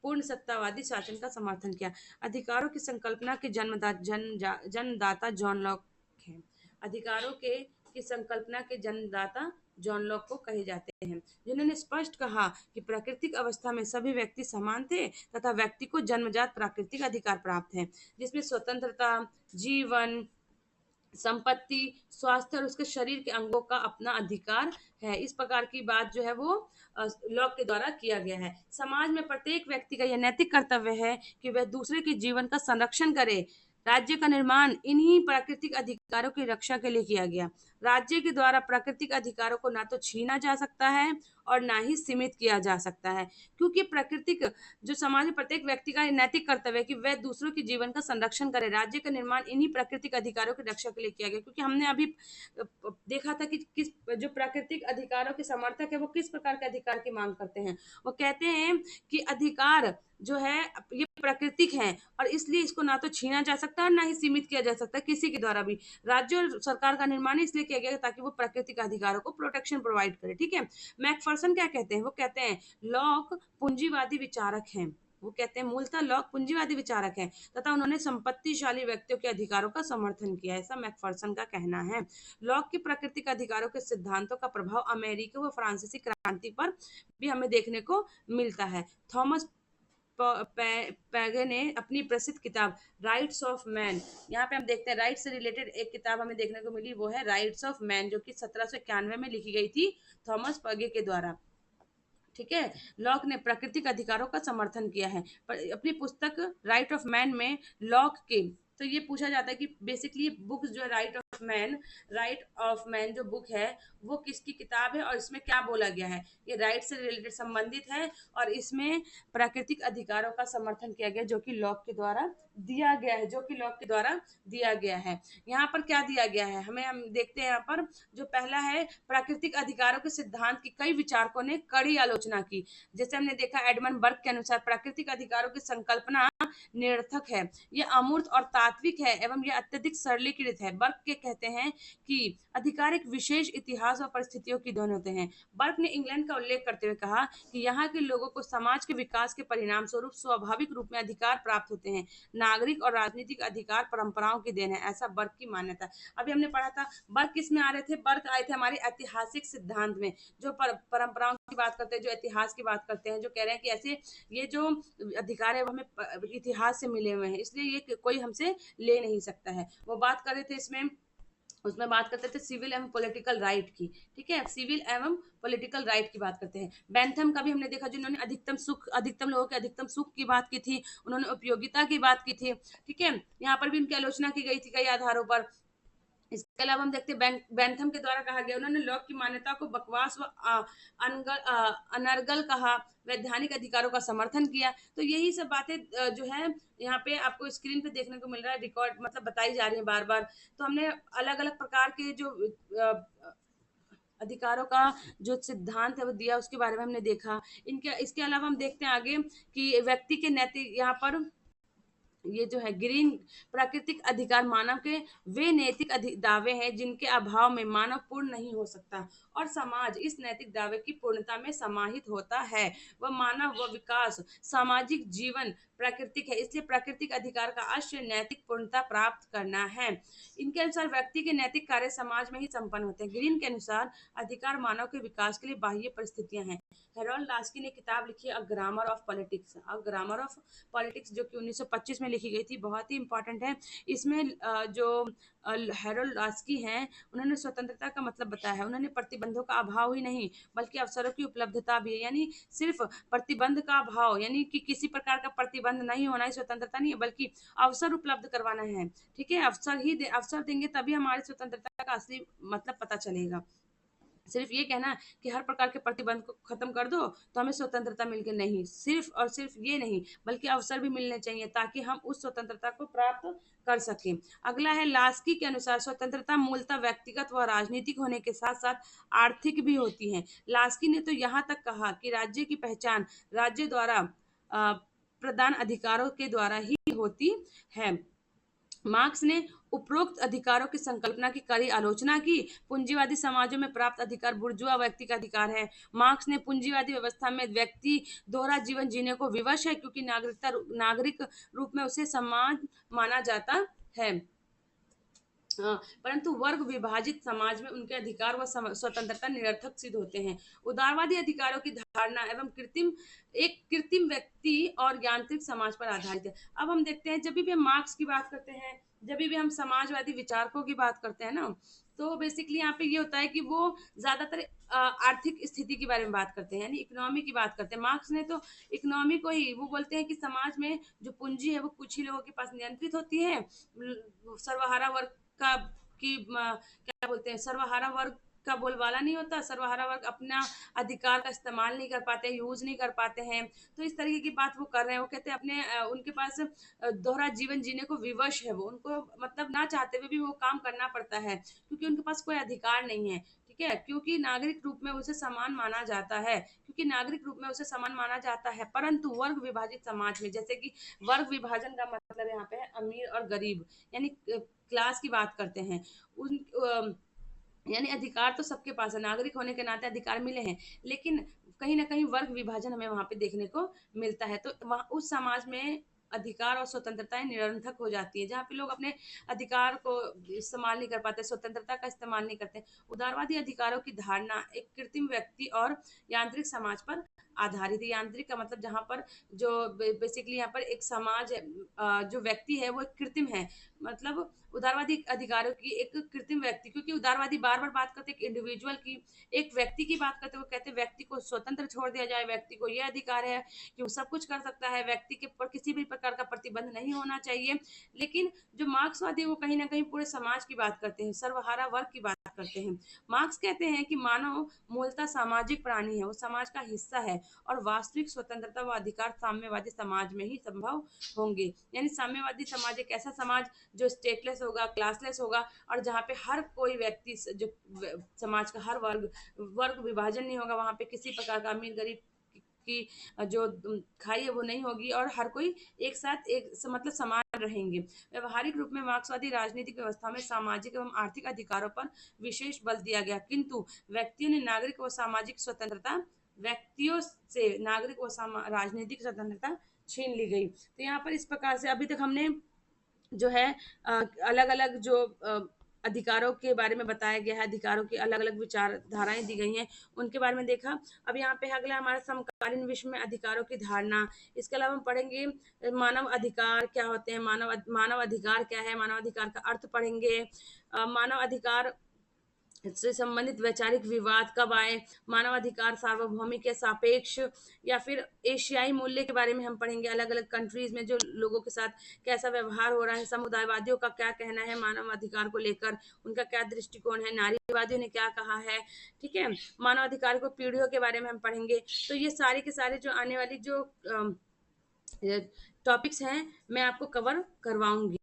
पूर्ण सत्तावादी शासन का समर्थन किया। अधिकारों की संकल्पना के जन्मदाता जॉन लॉक हैं। अधिकारों के की संकल्पना के जन्मदाता जॉन लॉक को कहे जाते हैं, जिन्होंने स्पष्ट कहा कि प्राकृतिक अवस्था में सभी व्यक्ति समान थे तथा व्यक्ति को जन्मजात प्राकृतिक अधिकार प्राप्त हैं, जिसमें स्वतंत्रता, जीवन, संपत्ति, स्वास्थ्य और उसके शरीर के अंगों का अपना अधिकार है। इस प्रकार की बात जो है वो लॉक के द्वारा किया गया है। समाज में प्रत्येक व्यक्ति का यह नैतिक कर्तव्य है कि वह दूसरे के जीवन का संरक्षण करे। राज्य का निर्माण इन्हीं प्राकृतिक अधिकारों की रक्षा के लिए किया गया। राज्य के द्वारा प्राकृतिक अधिकारों को ना तो छीना जा सकता है और ना ही सीमित किया जा सकता है, क्योंकि प्राकृतिक जो समाज में प्रत्येक व्यक्ति का नैतिक कर्तव्य है कि वह दूसरों के जीवन का संरक्षण करे। राज्य का निर्माण इन्हीं प्राकृतिक अधिकारों की रक्षा के लिए किया गया, क्योंकि हमने अभी देखा था कि किस जो प्राकृतिक अधिकारों के समर्थक है वो किस प्रकार के अधिकार की मांग करते हैं। वो कहते हैं कि अधिकार जो है ये प्राकृतिक है और इसलिए इसको ना तो छीना जा सकता है और ना ही सीमित किया जा सकता है किसी के द्वारा भी। राज्य और सरकार का निर्माण इसलिए किया गया ताकि वो प्राकृतिक अधिकारों को प्रोटेक्शन प्रोवाइड करे। ठीक है, मैकफर्सन क्या कहते हैं? वो कहते हैं लॉक पूंजीवादी विचारक हैं। वो कहते हैं मूलतः लॉक पूंजीवादी विचारक हैं तथा उन्होंने संपत्तिशाली व्यक्तियों के अधिकारों का समर्थन किया, ऐसा मैकफर्सन का कहना है। लॉक के प्राकृतिक अधिकारों के सिद्धांतों का प्रभाव अमेरिकी व फ्रांसीसी क्रांति पर भी हमें देखने को मिलता है। थॉमस पैगे ने अपनी प्रसिद्ध किताब राइट्स ऑफ मैन, यहाँ पे हम देखते हैं राइट से रिलेटेड एक किताब हमें देखने को मिली, वो है राइट्स ऑफ मैन, जो कि 1791 में लिखी गई थी थॉमस पैगे के द्वारा। ठीक है, लॉक ने प्राकृतिक अधिकारों का समर्थन किया है। पर अपनी पुस्तक राइट ऑफ मैन में लॉक के, तो ये पूछा जाता है कि बेसिकली बुक जो है राइट ऑफ मैन जो बुक है वो किसकी किताब है और इसमें क्या बोला गया है? ये राइट से रिलेटेड संबंधित है और इसमें प्राकृतिक अधिकारों का समर्थन किया गया जो कि लॉक के द्वारा दिया गया है, जो कि लॉक के द्वारा दिया गया है। यहाँ पर क्या दिया गया है हमें, हम देखते हैं यहाँ पर जो पहला है, प्राकृतिक अधिकारों के सिद्धांत की कई विचारकों ने कड़ी आलोचना की। जैसे हमने देखा एडमंड बर्ग के अनुसार प्राकृतिक अधिकारों की संकल्पना निरर्थक है, यह अमूर्त और तात्विक है एवं यह अत्यधिक सरलीकृत है। बर्ग के कहते हैं कि अधिकार एक विशेष इतिहास और परिस्थितियों की दोनों होते हैं। बर्ग ने इंग्लैंड का उल्लेख करते हुए कहा कि यहाँ के लोगों को समाज के विकास के परिणाम स्वरूप स्वाभाविक रूप में अधिकार प्राप्त होते हैं। नागरिक और राजनीतिक अधिकार परंपराओं की देन है, ऐसा बर्ग की मान्यता। अभी हमने पढ़ा था बर्ग किस में आ रहे थे? बर्ग आए थे हमारे ऐतिहासिक सिद्धांत में, जो परंपराओं की बात करते हैं, जो इतिहास की बात करते हैं, जो कह रहे हैं कि ऐसे ये जो अधिकार है वो हमें इतिहास से मिले हुए हैं, इसलिए ये कोई हमसे ले नहीं सकता है। वो बात कर रहे थे इसमें, उसमें बात करते थे सिविल एवं पॉलिटिकल राइट की। ठीक है, सिविल एवं पॉलिटिकल राइट की बात करते हैं। बेंथम का भी हमने देखा जिन्होंने अधिकतम लोगों के अधिकतम सुख की बात की थी, उन्होंने उपयोगिता की बात की थी। ठीक है, यहाँ पर भी उनकी आलोचना की गई थी कई आधारों पर। इसके इसके अलावा हम देखते हैं बैंथम के द्वारा कहा गया, उन्होंने लॉक की मान्यता को बकवास व अनर्गल कहा, वैधानिक अधिकारों का समर्थन किया। तो यही सब बातें जो है यहाँ पे आपको स्क्रीन पे देखने को मिल रहा है, रिकॉर्ड मतलब बताई जा रही है बार बार। तो हमने अलग अलग प्रकार के जो अधिकारों का जो सिद्धांत है वो दिया, उसके बारे में हमने देखा। इनके इसके अलावा हम देखते हैं आगे कि व्यक्ति के नैतिक यहाँ पर ये जो है ग्रीन प्राकृतिक अधिकार मानव के वे नैतिक दावे हैं जिनके अभाव में मानव पूर्ण नहीं हो सकता, और समाज इस नैतिक दावे की पूर्णता में समाहित होता है। वह मानव व विकास सामाजिक जीवन प्राकृतिक है, इसलिए प्राकृतिक अधिकार का आशय नैतिक पूर्णता प्राप्त करना है। इनके अनुसार व्यक्ति के नैतिक कार्य समाज में ही संपन्न होते हैं। ग्रीन के अनुसार अधिकार मानव के विकास के लिए बाह्य परिस्थितियां हैं। हेरोल्ड लास्की ने किताब लिखी है a grammar of politics, a grammar of politics, जो कि 1925 में लिखी गई थी, बहुत ही इंपॉर्टेंट है। इसमें जो हेरोल्ड लास्की हैं, उन्होंने स्वतंत्रता का मतलब बताया है। उन्होंने प्रतिबंधों का अभाव ही नहीं बल्कि अवसरों की उपलब्धता भी है, यानी सिर्फ प्रतिबंध का अभाव यानी कि किसी प्रकार का प्रतिबंध नहीं होना ही स्वतंत्रता नहीं है, बल्कि अवसर उपलब्ध करवाना है। ठीक है, अवसर देंगे तभी हमारी स्वतंत्रता का असली मतलब पता चलेगा। सिर्फ ये कहना कि हर प्रकार के प्रतिबंध को खत्म कर दो तो हमें स्वतंत्रता मिल गई, नहीं, सिर्फ और सिर्फ ये नहीं बल्कि अवसर भी मिलने चाहिए ताकि हम उस स्वतंत्रता को प्राप्त कर सकें। अगला है लास्की के अनुसार स्वतंत्रता मूलतः व्यक्तिगत व राजनीतिक होने के साथ साथ आर्थिक भी होती है। लास्की ने तो यहाँ तक कहा कि राज्य की पहचान राज्य द्वारा प्रदान अधिकारों के द्वारा ही होती है। मार्क्स ने उपरोक्त अधिकारों की संकल्पना की कड़ी आलोचना की। पूंजीवादी समाजों में प्राप्त अधिकार बुर्जुआ व्यक्ति का अधिकार है। मार्क्स ने पूंजीवादी व्यवस्था में व्यक्ति दोहरा जीवन जीने को विवश है क्योंकि नागरिक रूप में उसे समान माना जाता है। परंतु वर्ग विभाजित समाज में उनके अधिकार व स्वतंत्रता निरर्थक सिद्ध होते हैं। उदारवादी अधिकारों की धारणा एवं कृत्रिम व्यक्ति और यांत्रिक समाज पर आधारित है। अब हम देखते हैं जब भी हम मार्क्स की बात करते हैं, जब भी हम समाजवादी विचारकों की बात करते हैं ना, तो बेसिकली यहाँ पे ये होता है कि वो ज्यादातर आर्थिक स्थिति के बारे में बात करते हैं, यानी इकोनॉमी की बात करते हैं। मार्क्स ने तो इकोनॉमी को ही वो बोलते हैं कि समाज में जो पूंजी है वो कुछ ही लोगों के पास नियंत्रित होती है। सर्वहारा वर्ग का क्या बोलते हैं, सर्वहारा वर्ग का बोलबाला नहीं होता, सर्वहारा वर्ग अपना अधिकार का इस्तेमाल नहीं कर पाते, यूज नहीं कर पाते हैं। तो इस तरीके की बात वो कर रहे हैं। वो कहते हैं अपने उनके पास दोहरा जीवन जीने को विवश है, वो उनको मतलब ना चाहते हुए भी वो काम करना पड़ता है क्योंकि उनके पास कोई अधिकार नहीं है। ठीक है, क्योंकि नागरिक रूप में उसे समान माना जाता है, क्योंकि नागरिक रूप में उसे समान माना जाता है। परंतु वर्ग विभाजित समाज में, जैसे कि वर्ग विभाजन का मतलब यहाँ पे है अमीर और गरीब, यानी क्लास की बात करते हैं, उन यानी अधिकार तो सबके पास है, नागरिक होने के नाते अधिकार मिले हैं, लेकिन कहीं ना कहीं वर्ग विभाजन हमें वहां पे देखने को मिलता है। तो वहाँ उस समाज में अधिकार और स्वतंत्रताएं निरर्थक हो जाती है, जहाँ पे लोग अपने अधिकार को इस्तेमाल नहीं कर पाते, स्वतंत्रता का इस्तेमाल नहीं करते। उदारवादी अधिकारों की धारणा एक कृत्रिम व्यक्ति और यांत्रिक समाज पर आधारित है। यांत्रिक का मतलब जहाँ पर जो बेसिकली यहाँ पर एक समाज है, जो व्यक्ति है वो एक कृत्रिम है, मतलब उदारवादी अधिकारों की एक कृत्रिम व्यक्ति, क्योंकि उदारवादी बार बार बात करते हैं इंडिविजुअल की, एक व्यक्ति की बात करते हैं। वो कहते हैं व्यक्ति को स्वतंत्र छोड़ दिया जाए, व्यक्ति को यह अधिकार है कि वो सब कुछ कर सकता है, व्यक्ति के ऊपर किसी भी प्रकार का प्रतिबंध नहीं होना चाहिए। लेकिन जो मार्क्सवादी वो कहीं ना कहीं पूरे समाज की बात करते हैं, सर्वहारा वर्ग की बात करते हैं। मार्क्स कहते हैं कि मानव मूलतः सामाजिक प्राणी है, वो समाज का हिस्सा है और वास्तविक स्वतंत्रता व अधिकार साम्यवादी समाज में ही संभव होंगे। यानी साम्यवादी समाज एक ऐसा समाज जो स्टेटलेस होगा, क्लासलेस होगा, और जहाँ पे हर कोई व्यक्ति जो समाज का हर वर्ग वर्ग विभाजन नहीं होगा, वहाँ पे किसी प्रकार का अमीर गरीब की जो खाई है वो नहीं होगी, और हर कोई एक साथ मतलब समान रहेंगे। व्यवहारिक रूप में मार्क्सवादी राजनीतिक व्यवस्था में सामाजिक एवं आर्थिक अधिकारों पर विशेष बल दिया गया, किंतु व्यक्तियों ने नागरिक व सामाजिक स्वतंत्रता व्यक्तियों से नागरिक व राजनीतिक स्वतंत्रता छीन ली गई। तो यहाँ पर इस प्रकार से अभी तक हमने जो है अलग अलग जो अधिकारों के बारे में बताया गया है, अधिकारों की अलग अलग विचारधाराएं दी गई हैं, उनके बारे में देखा। अब यहाँ पे अगला हमारा समकालीन विश्व में अधिकारों की धारणा। इसके अलावा हम पढ़ेंगे मानव अधिकार क्या होते हैं, मानव अधिकार क्या है, मानव अधिकार का अर्थ पढ़ेंगे। मानव अधिकार इससे संबंधित वैचारिक विवाद कब आए, मानवाधिकार सार्वभौमिक या सापेक्ष, या फिर एशियाई मूल्य के बारे में हम पढ़ेंगे, अलग अलग कंट्रीज में जो लोगों के साथ कैसा व्यवहार हो रहा है, समुदायवादियों का क्या कहना है मानवाधिकार को लेकर, उनका क्या दृष्टिकोण है, नारीवादियों ने क्या कहा है। ठीक है, मानवाधिकार को पीढ़ियों के बारे में हम पढ़ेंगे। तो ये सारे के सारे जो आने वाली जो टॉपिक्स हैं मैं आपको कवर करवाऊंगी।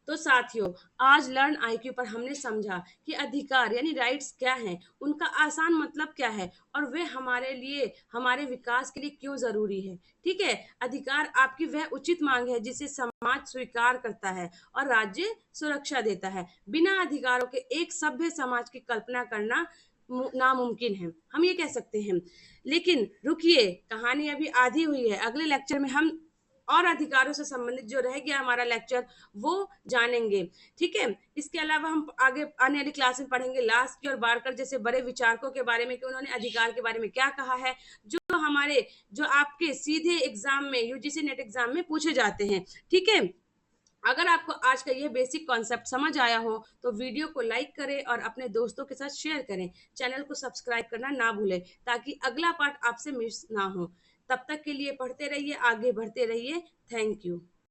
तो साथियों, आज लर्न आईक्यू पर हमने समझा कि अधिकार यानी राइट्स क्या हैं, उनका आसान मतलब क्या है, और वे हमारे लिए, हमारे विकास के लिए क्यों जरूरी है। ठीक है, अधिकार आपकी वह उचित मांग है जिसे समाज स्वीकार करता है और राज्य सुरक्षा देता है। बिना अधिकारों के एक सभ्य समाज की कल्पना करना नामुमकिन है, हम ये कह सकते हैं। लेकिन रुकिए, कहानी अभी आधी हुई है। अगले लेक्चर में हम और अधिकारों से संबंधित जो रह गया हमारा लेक्चर वो जानेंगे। ठीक है, इसके अलावा हम आगे आने वाली क्लास में पढ़ेंगे लास्की और बारकर जैसे बड़े विचारकों के बारे में कि उन्होंने अधिकार के बारे में क्या कहा है, जो हमारे, जो आपके सीधे एग्जाम में, यूजीसी नेट एग्जाम में पूछे जाते हैं। ठीक है, अगर आपको आज का ये बेसिक कॉन्सेप्ट समझ आया हो तो वीडियो को लाइक करें और अपने दोस्तों के साथ शेयर करें। चैनल को सब्सक्राइब करना ना भूलें ताकि अगला पार्ट आपसे मिस ना हो। तब तक के लिए पढ़ते रहिए, आगे बढ़ते रहिए। Thank you.